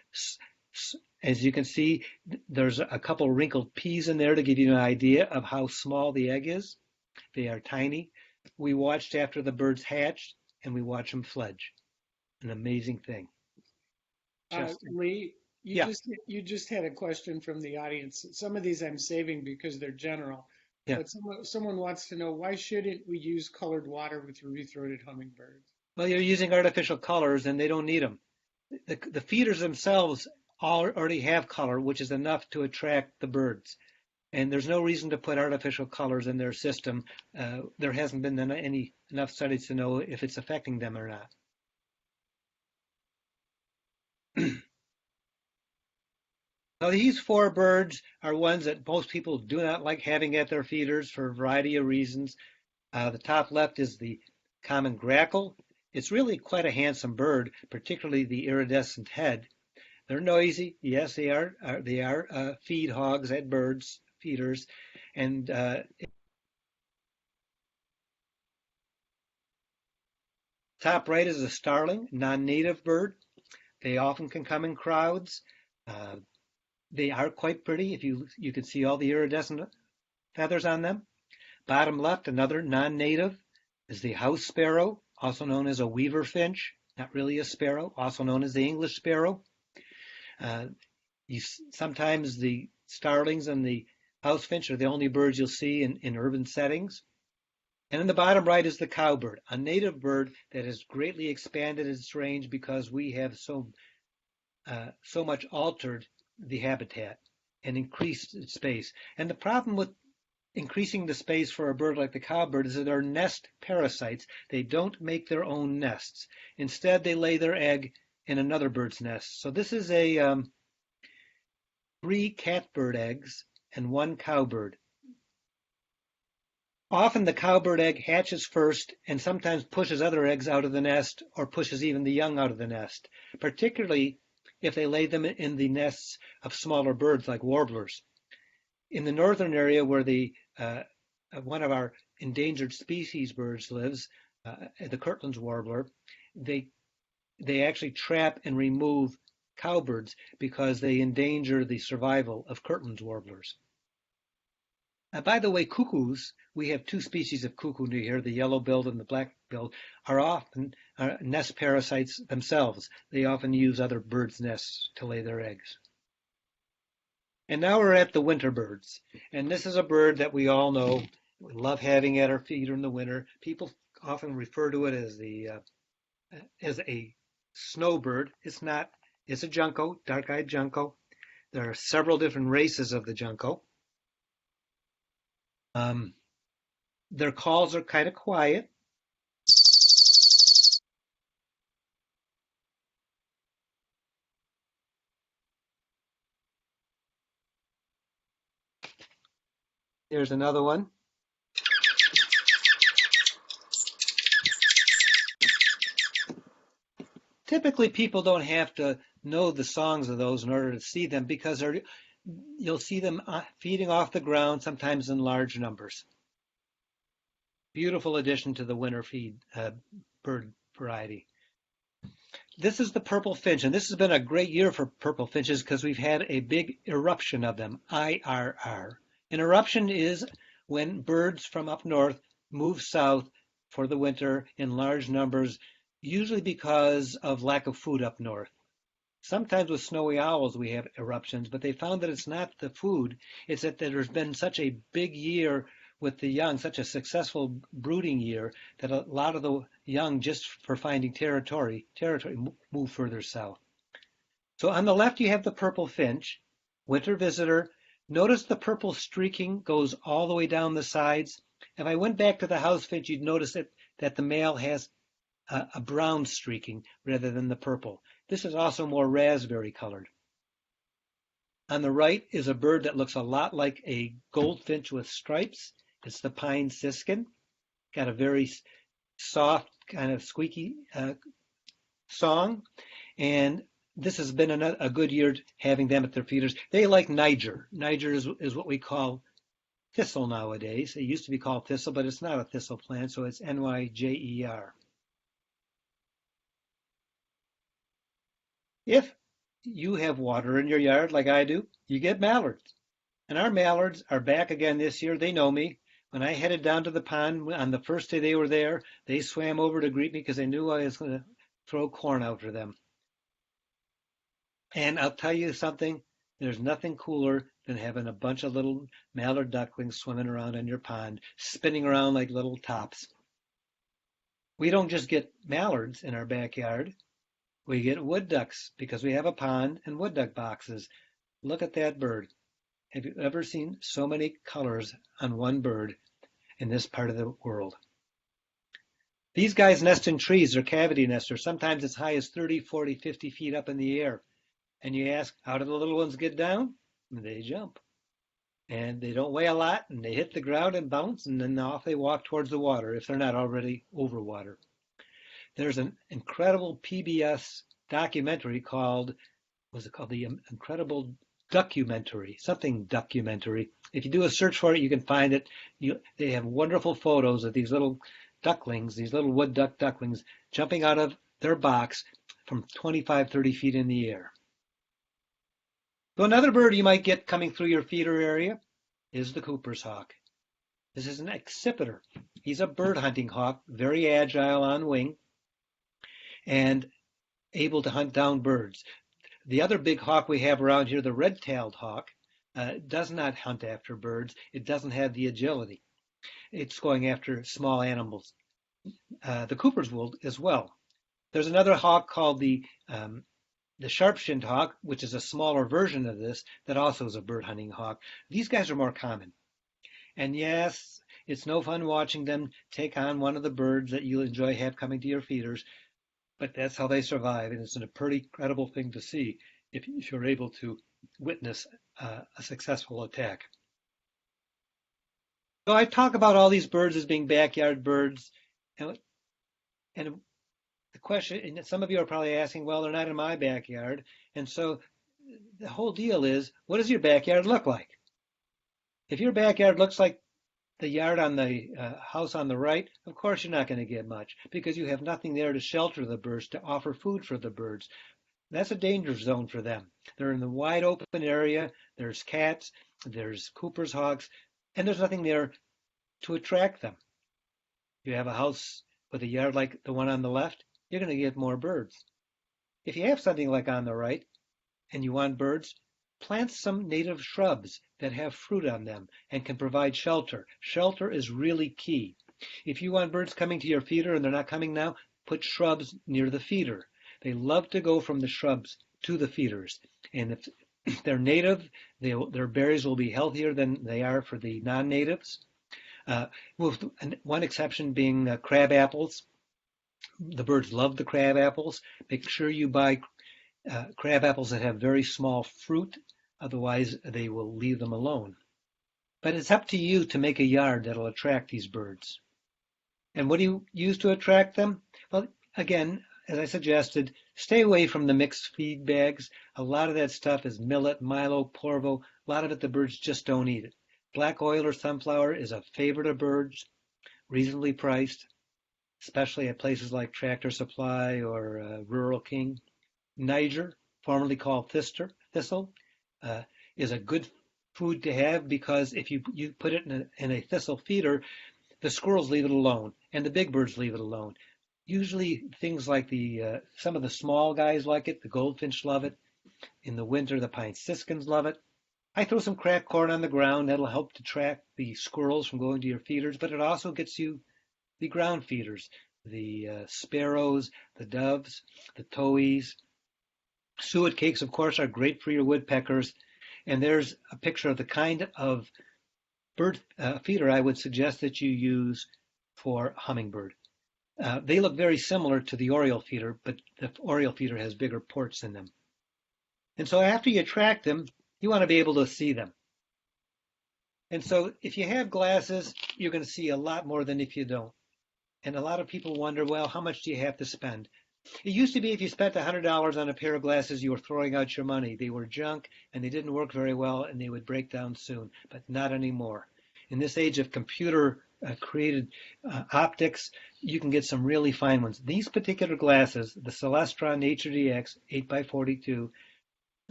As you can see, there's a couple wrinkled peas in there to give you an idea of how small the egg is. They are tiny. We watched after the birds hatched, and we watched them fledge. An amazing thing. Lee, you just had a question from the audience. Some of these I'm saving because they're general. Yeah. But someone wants to know, why shouldn't we use colored water with ruby-throated hummingbirds? Well, you're using artificial colors, and they don't need them. The feeders themselves already have color, which is enough to attract the birds. And there's no reason to put artificial colors in their system. There hasn't been enough studies to know if it's affecting them or not. Now, these 4 birds are ones that most people do not like having at their feeders for a variety of reasons. The top left is the common grackle. It's really quite a handsome bird, particularly the iridescent head. They're noisy. Yes, they are feed hogs at birds feeders. And top right is a starling, non-native bird. They often can come in crowds. They are quite pretty. If you can see all the iridescent feathers on them. Bottom left, another non-native, is the house sparrow, also known as a weaver finch, not really a sparrow, also known as the English sparrow. Sometimes the starlings and the house finch are the only birds you'll see in urban settings. And in the bottom right is the cowbird, a native bird that has greatly expanded its range because we have so much altered the habitat and increased its space. And the problem with increasing the space for a bird like the cowbird is that they're nest parasites. They don't make their own nests. Instead, they lay their egg in another bird's nest. So this is a 3 catbird eggs and 1 cowbird. Often the cowbird egg hatches first and sometimes pushes other eggs out of the nest or pushes even the young out of the nest, particularly if they lay them in the nests of smaller birds like warblers. In the northern area where one of our endangered species birds lives, the Kirtland's warbler, they actually trap and remove cowbirds because they endanger the survival of Kirtland's warblers. By the way, cuckoos, we have 2 species of cuckoo near here, the yellow-billed and the black-billed, are often nest parasites themselves. They often use other birds' nests to lay their eggs. And now we're at the winter birds. And this is a bird that we all know. We love having at our feeder in the winter. People often refer to it as a snowbird. It's not. It's a junco, dark-eyed junco. There are several different races of the junco. Their calls are kind of quiet. There's another one. Typically, people don't have to know the songs of those in order to see them because you'll see them feeding off the ground, sometimes in large numbers. Beautiful addition to the winter feed bird variety. This is the purple finch, and this has been a great year for purple finches because we've had a big eruption of them, IRR. An eruption is when birds from up north move south for the winter in large numbers, usually because of lack of food up north. Sometimes with snowy owls we have eruptions, but they found that it's not the food, it's that there's been such a big year with the young, such a successful brooding year, that a lot of the young, just for finding territory move further south. So on the left you have the purple finch, winter visitor. Notice the purple streaking goes all the way down the sides. If I went back to the house finch, you'd notice that the male has a brown streaking rather than the purple. This is also more raspberry colored. On the right is a bird that looks a lot like a goldfinch with stripes. It's the pine siskin. Got a very soft, kind of squeaky song. And this has been a good year having them at their feeders. They like Niger. Niger is what we call thistle nowadays. It used to be called thistle, but it's not a thistle plant, so it's Niger. If you have water in your yard like I do, you get mallards. And our mallards are back again this year. They know me. When I headed down to the pond on the first day they were there, they swam over to greet me because they knew I was going to throw corn out for them. And I'll tell you something, there's nothing cooler than having a bunch of little mallard ducklings swimming around in your pond, spinning around like little tops. We don't just get mallards in our backyard. We get wood ducks because we have a pond and wood duck boxes. Look at that bird. Have you ever seen so many colors on one bird in this part of the world? These guys nest in trees. They're cavity nesters, sometimes as high as 30, 40, 50 feet up in the air. And you ask, how do the little ones get down? And they jump. And they don't weigh a lot, and they hit the ground and bounce, and then off they walk towards the water if they're not already over water. There's an incredible PBS documentary called The Incredible documentary, something documentary. If you do a search for it, you can find it. They have wonderful photos of these little ducklings, these little wood duck ducklings, jumping out of their box from 25, 30 feet in the air. So another bird you might get coming through your feeder area is the Cooper's hawk. This is an accipiter. He's a bird hunting hawk, very agile on wing, and able to hunt down birds. The other big hawk we have around here, the red-tailed hawk, does not hunt after birds. It doesn't have the agility. It's going after small animals. The Cooper's will as well. There's another hawk called the sharp-shinned hawk, which is a smaller version of this, that also is a bird hunting hawk. These guys are more common. And yes, it's no fun watching them take on one of the birds that you enjoy have coming to your feeders, but that's how they survive, and it's a pretty incredible thing to see if you're able to witness a successful attack. So I talk about all these birds as being backyard birds, and the question, and some of you are probably asking, well, they're not in my backyard, and so the whole deal is, what does your backyard look like? If your backyard looks like the yard on the house on the right, of course you're not going to get much because you have nothing there to shelter the birds, to offer food for the birds. That's a danger zone for them. They're in the wide open area. There's cats, there's Cooper's hawks, and there's nothing there to attract them. If you have a house with a yard like the one on the left, you're going to get more birds. If you have something like on the right and you want birds, plant some native shrubs that have fruit on them and can provide shelter. Shelter is really key. If you want birds coming to your feeder and they're not coming now, put shrubs near the feeder. They love to go from the shrubs to the feeders. And if they're native, their berries will be healthier than they are for the non-natives. With one exception being crab apples. The birds love the crab apples. Make sure you buy crab apples that have very small fruit. Otherwise, they will leave them alone. But it's up to you to make a yard that'll attract these birds. And what do you use to attract them? Well, again, as I suggested, stay away from the mixed feed bags. A lot of that stuff is millet, milo, porvo. A lot of it the birds just don't eat it. Black oil or sunflower is a favorite of birds, reasonably priced, especially at places like Tractor Supply or Rural King. Niger, formerly called thistle, is a good food to have because if you put it in a thistle feeder, the squirrels leave it alone and the big birds leave it alone. Usually things like some of the small guys like it, the goldfinch love it. In the winter, the pine siskins love it. I throw some cracked corn on the ground. That'll help to track the squirrels from going to your feeders, but it also gets you the ground feeders, the sparrows, the doves, the towies. Suet cakes, of course, are great for your woodpeckers. And there's a picture of the kind of bird feeder I would suggest that you use for hummingbird. They look very similar to the Oriole feeder, but the Oriole feeder has bigger ports in them. And so after you attract them, you want to be able to see them. And so if you have glasses, you're going to see a lot more than if you don't. And a lot of people wonder, well, how much do you have to spend? It used to be if you spent $100 on a pair of glasses, you were throwing out your money. They were junk, and they didn't work very well, and they would break down soon, but not anymore. In this age of computer-created optics, you can get some really fine ones. These particular glasses, the Celestron Nature DX 8x42,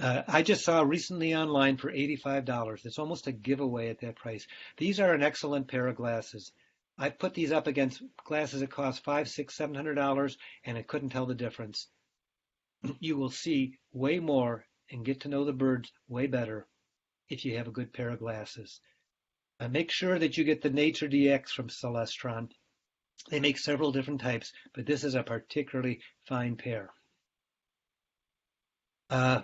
I just saw recently online for $85. It's almost a giveaway at that price. These are an excellent pair of glasses. I put these up against glasses that cost $500, $600, $700, and I couldn't tell the difference. You will see way more and get to know the birds way better if you have a good pair of glasses. Make sure that you get the Nature DX from Celestron. They make several different types, but this is a particularly fine pair.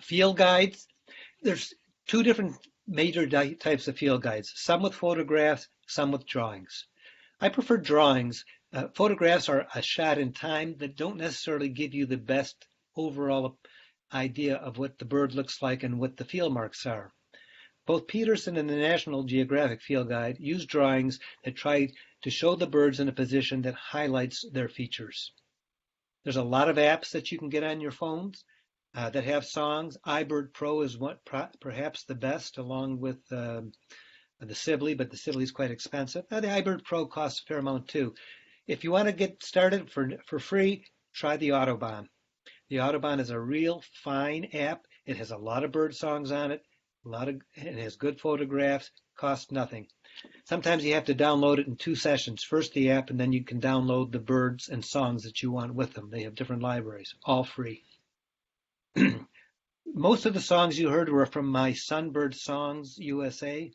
Field guides. There's two different major types of field guides, some with photographs, some with drawings. I prefer drawings. Photographs are a shot in time that don't necessarily give you the best overall idea of what the bird looks like and what the field marks are. Both Peterson and the National Geographic Field Guide use drawings that try to show the birds in a position that highlights their features. There's a lot of apps that you can get on your phones. that have songs. iBird Pro is perhaps the best, along with the Sibley, but the Sibley is quite expensive. Now, the iBird Pro costs a fair amount too. If you want to get started for free, try the Autobahn. The Autobahn is a real fine app. It has a lot of bird songs on it. It has good photographs. Costs nothing. Sometimes you have to download it in 2 sessions. First the app, and then you can download the birds and songs that you want with them. They have different libraries, all free. Most of the songs you heard were from my Sunbird Songs USA.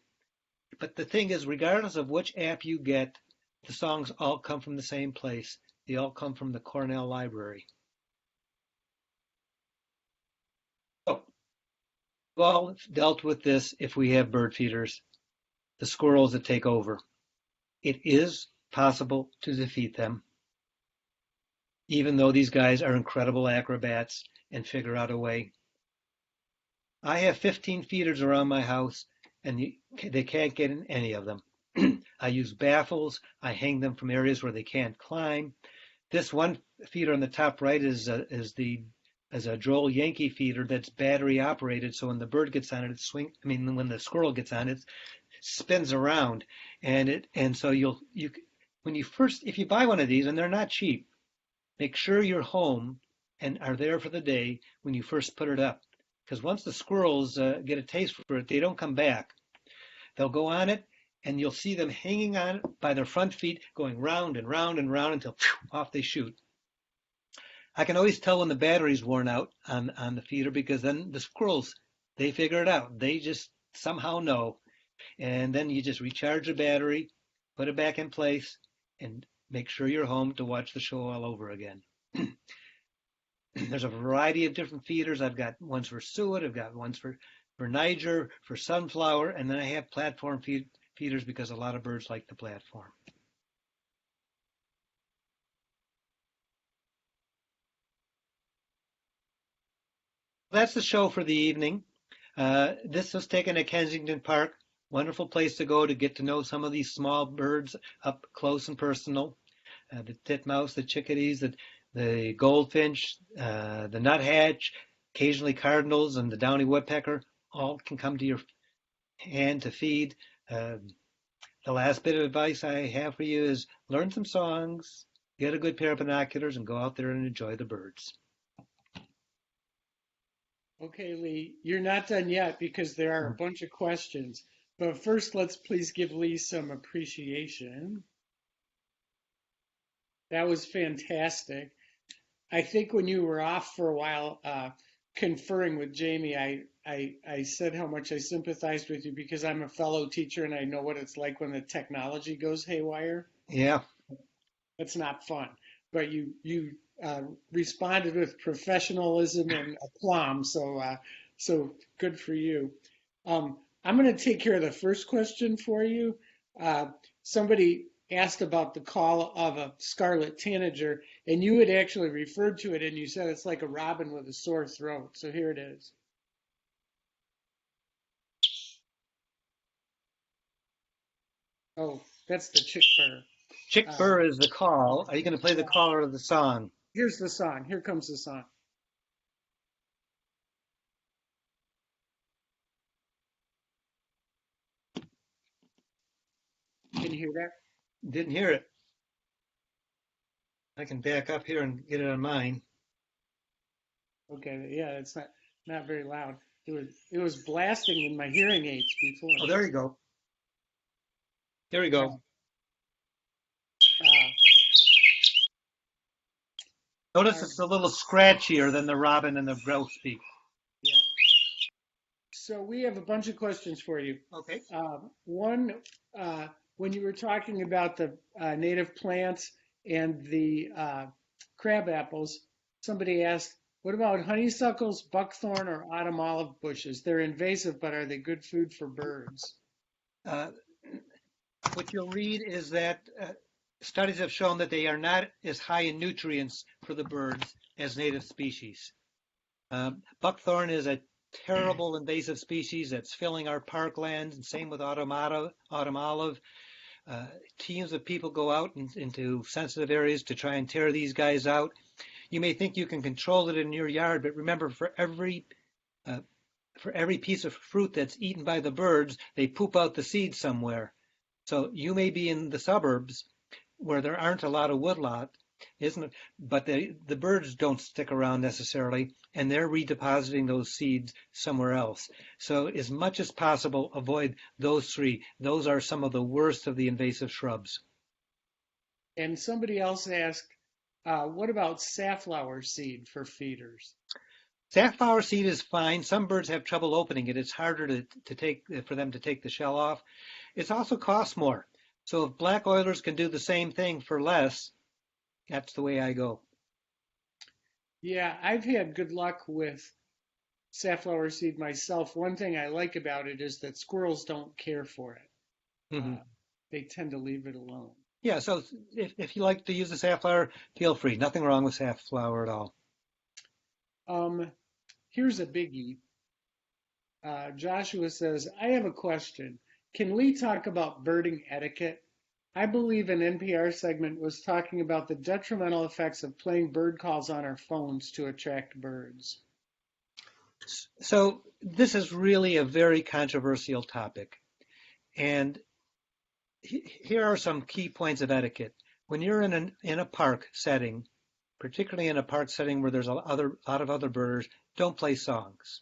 But the thing is, regardless of which app you get, the songs all come from the same place. They all come from the Cornell Library. So, we've all dealt with this if we have bird feeders, the squirrels that take over. It is possible to defeat them, even though these guys are incredible acrobats and figure out a way. I have 15 feeders around my house, and they can't get in any of them. I use baffles. I hang them from areas where they can't climb. This one feeder on the top right is a Droll Yankee feeder that's battery operated. So when the bird gets on it, when the squirrel gets on it, spins around, and so if you buy one of these, and they're not cheap, make sure you're home and are there for the day when you first put it up, because once the squirrels get a taste for it, they don't come back. They'll go on it, and you'll see them hanging on it by their front feet, going round and round and round until off they shoot. I can always tell when the battery's worn out on the feeder, because then the squirrels, they figure it out. They just somehow know. And then you just recharge the battery, put it back in place, and make sure you're home to watch the show all over again. There's a variety of different feeders. I've got ones for suet, I've got ones for Niger, for sunflower, and then I have platform feeders because a lot of birds like the platform. That's the show for the evening. This was taken at Kensington Park. Wonderful place to go to get to know some of these small birds up close and personal. The titmouse, the chickadees, the goldfinch, the nuthatch, occasionally cardinals, and the downy woodpecker all can come to your hand to feed. The last bit of advice I have for you is learn some songs, get a good pair of binoculars, and go out there and enjoy the birds. Okay, Lee, you're not done yet because there are a bunch of questions. But first, let's please give Lee some appreciation. That was fantastic. I think when you were off for a while conferring with Jamie, I said how much I sympathized with you because I'm a fellow teacher and I know what it's like when the technology goes haywire. Yeah. That's not fun. But you responded with professionalism and aplomb, so good for you. I'm going to take care of the first question for you. Somebody asked about the call of a scarlet tanager, and you had actually referred to it, and you said it's like a robin with a sore throat. So here it is. Oh, that's the chick burr. Chick burr is the call. Are you going to play the call or the song? Here's the song. Here comes the song. Can you hear that? Didn't hear it. I can back up here and get it on mine. Okay, yeah, it's not very loud. It was blasting in my hearing aids before. Oh, there you go. There we go. Notice it's a little scratchier than the robin and the grosbeak. Yeah. So we have a bunch of questions for you. Okay. One, when you were talking about the native plants and the crab apples, somebody asked, what about honeysuckles, buckthorn, or autumn olive bushes? They're invasive, but are they good food for birds? What you'll read is that studies have shown that they are not as high in nutrients for the birds as native species. Buckthorn is a terrible invasive species that's filling our parklands, and same with autumn olive. Teams of people go out into sensitive areas to try and tear these guys out. You may think you can control it in your yard, but remember, for every piece of fruit that's eaten by the birds, they poop out the seed somewhere. So you may be in the suburbs where there aren't a lot of woodlot, isn't it? But the birds don't stick around necessarily, and they're redepositing those seeds somewhere else. So as much as possible, avoid those three. Those are some of the worst of the invasive shrubs. And somebody else asked, what about safflower seed for feeders? Safflower seed is fine. Some birds have trouble opening it. It's harder for them to take the shell off. It also costs more. So if black oilers can do the same thing for less, that's the way I go. Yeah, I've had good luck with safflower seed myself. One thing I like about it is that squirrels don't care for it. Mm-hmm. They tend to leave it alone. Yeah, so if you like to use the safflower, feel free. Nothing wrong with safflower at all. Here's a biggie. Joshua says, I have a question. Can we talk about birding etiquette? I believe an NPR segment was talking about the detrimental effects of playing bird calls on our phones to attract birds. So this is really a very controversial topic. And here are some key points of etiquette. When you're in a park setting, particularly in a park setting where there's a lot of other birders, don't play songs.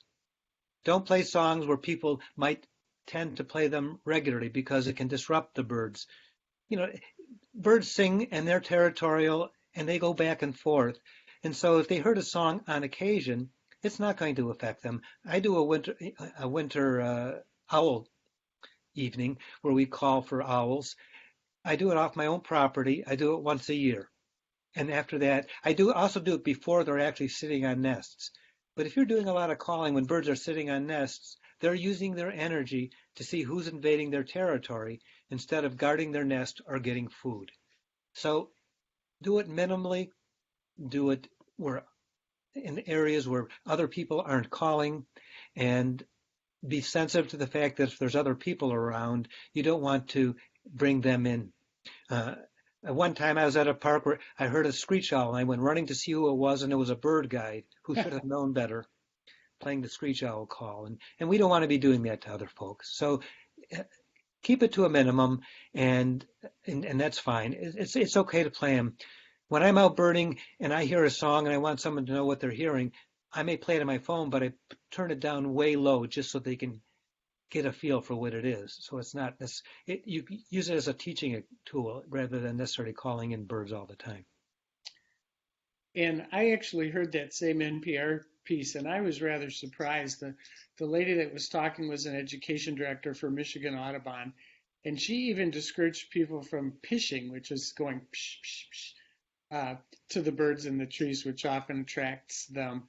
Don't play songs where people might tend to play them regularly because it can disrupt the birds. You know, birds sing and they're territorial and they go back and forth. And so if they heard a song on occasion, it's not going to affect them. I do a winter owl evening where we call for owls. I do it off my own property. I do it once a year. And after that, I also do it before they're actually sitting on nests. But if you're doing a lot of calling when birds are sitting on nests, they're using their energy to see who's invading their territory instead of guarding their nest or getting food. So do it minimally. Do it in areas where other people aren't calling, and be sensitive to the fact that if there's other people around, you don't want to bring them in. One time I was at a park where I heard a screech owl, and I went running to see who it was, and it was a bird guide who should have known better, playing the screech owl call. And we don't want to be doing that to other folks. So keep it to a minimum, and that's fine. It's okay to play them. When I'm out birding and I hear a song and I want someone to know what they're hearing, I may play it on my phone, but I turn it down way low just so they can get a feel for what it is. So it's not this. You use it as a teaching tool rather than necessarily calling in birds all the time. And I actually heard that same NPR piece, and I was rather surprised. The lady that was talking was an education director for Michigan Audubon, and she even discouraged people from pishing, which is going psh, psh, psh, to the birds in the trees, which often attracts them.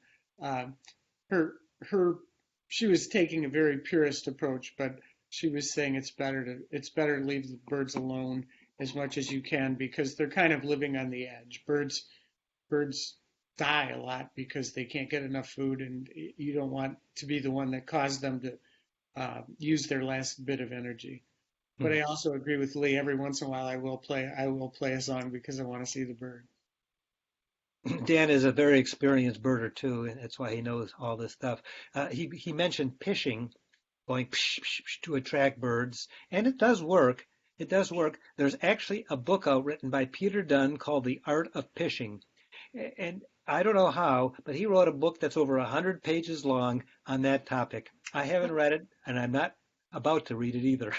She was taking a very purist approach, but she was saying it's better to leave the birds alone as much as you can because they're kind of living on the edge. Birds die a lot because they can't get enough food, and you don't want to be the one that caused them to use their last bit of energy. But I also agree with Lee. Every once in a while, I will play a song because I want to see the bird. Dan is a very experienced birder too, and that's why he knows all this stuff. He mentioned pishing, going psh, psh, psh, to attract birds, and it does work. It does work. There's actually a book out written by Peter Dunn called The Art of Pishing, and I don't know how, but he wrote a book that's over 100 pages long on that topic. I haven't read it, and I'm not about to read it either.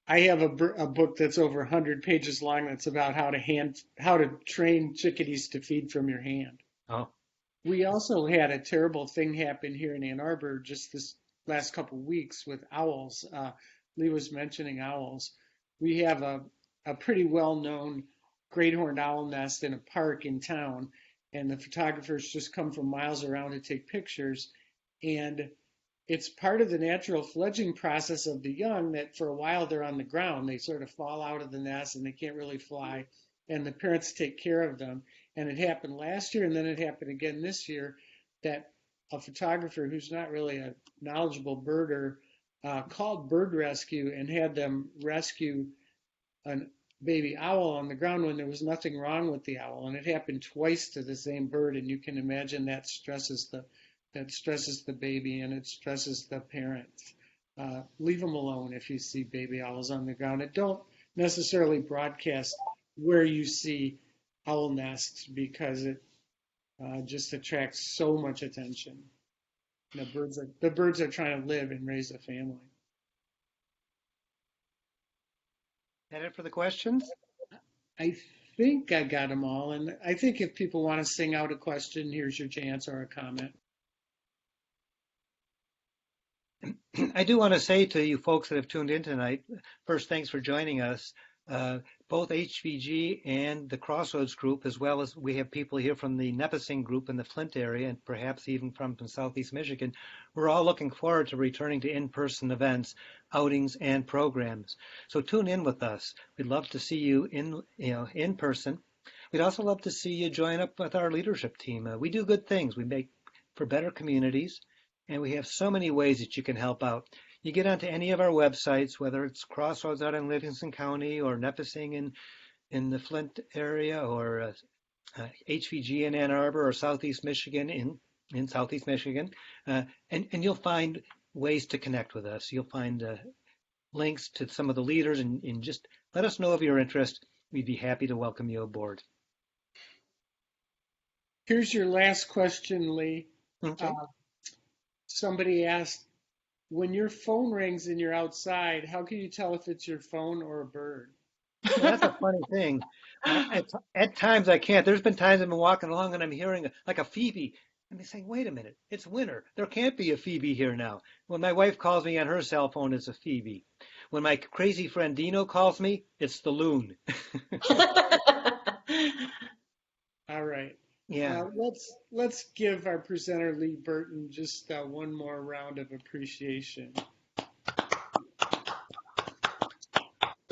I have a book that's over 100 pages long that's about how to train chickadees to feed from your hand. Oh. We also had a terrible thing happen here in Ann Arbor just this last couple of weeks with owls. Lee was mentioning owls. We have a pretty well-known great horned owl nest in a park in town, and the photographers just come from miles around to take pictures. And it's part of the natural fledging process of the young that for a while they're on the ground. They sort of fall out of the nest and they can't really fly, and the parents take care of them. And it happened last year, and then it happened again this year, that a photographer who's not really a knowledgeable birder called bird rescue and had them rescue an baby owl on the ground when there was nothing wrong with the owl, and it happened twice to the same bird, and you can imagine that stresses the baby and it stresses the parents. Leave them alone if you see baby owls on the ground, and don't necessarily broadcast where you see owl nests because it just attracts so much attention. The birds are trying to live and raise a family. That it for the questions? I think I got them all, and I think if people want to sing out a question, here's your chance or a comment. I do want to say to you folks that have tuned in tonight, first, thanks for joining us. Both HVG and the Crossroads Group, as well as we have people here from the Nipissing Group in the Flint area, and perhaps even from Southeast Michigan, we're all looking forward to returning to in-person events, outings, and programs. So tune in with us. We'd love to see you in person. We'd also love to see you join up with our leadership team. We do good things. We make for better communities, and we have so many ways that you can help out. You get onto any of our websites, whether it's Crossroads out in Livingston County or Nipissing in the Flint area, or HVG in Ann Arbor, or Southeast Michigan in Southeast Michigan, and you'll find ways to connect with us. You'll find links to some of the leaders, and just let us know of your interest. We'd be happy to welcome you aboard. Here's your last question, Lee. Okay. Somebody asked, when your phone rings and you're outside, how can you tell if it's your phone or a bird? Well, that's a funny thing. At times I can't. There's been times I've been walking along and I'm hearing like a phoebe. And they say, wait a minute, it's winter. There can't be a phoebe here now. When my wife calls me on her cell phone, it's a phoebe. When my crazy friend Dino calls me, it's the loon. All right. Yeah. Let's give our presenter Lee Burton just one more round of appreciation.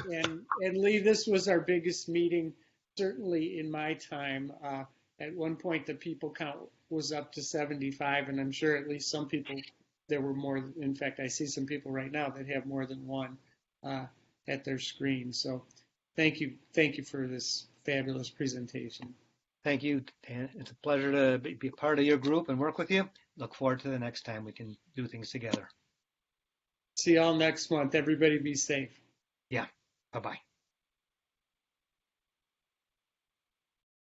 And Lee, this was our biggest meeting, certainly in my time. At one point, the people count was up to 75, and I'm sure at least some people, there were more. In fact, I see some people right now that have more than one at their screen. So thank you for this fabulous presentation. Thank you, Dan. It's a pleasure to be part of your group and work with you. Look forward to the next time we can do things together. See y'all next month. Everybody be safe. Yeah. Bye-bye.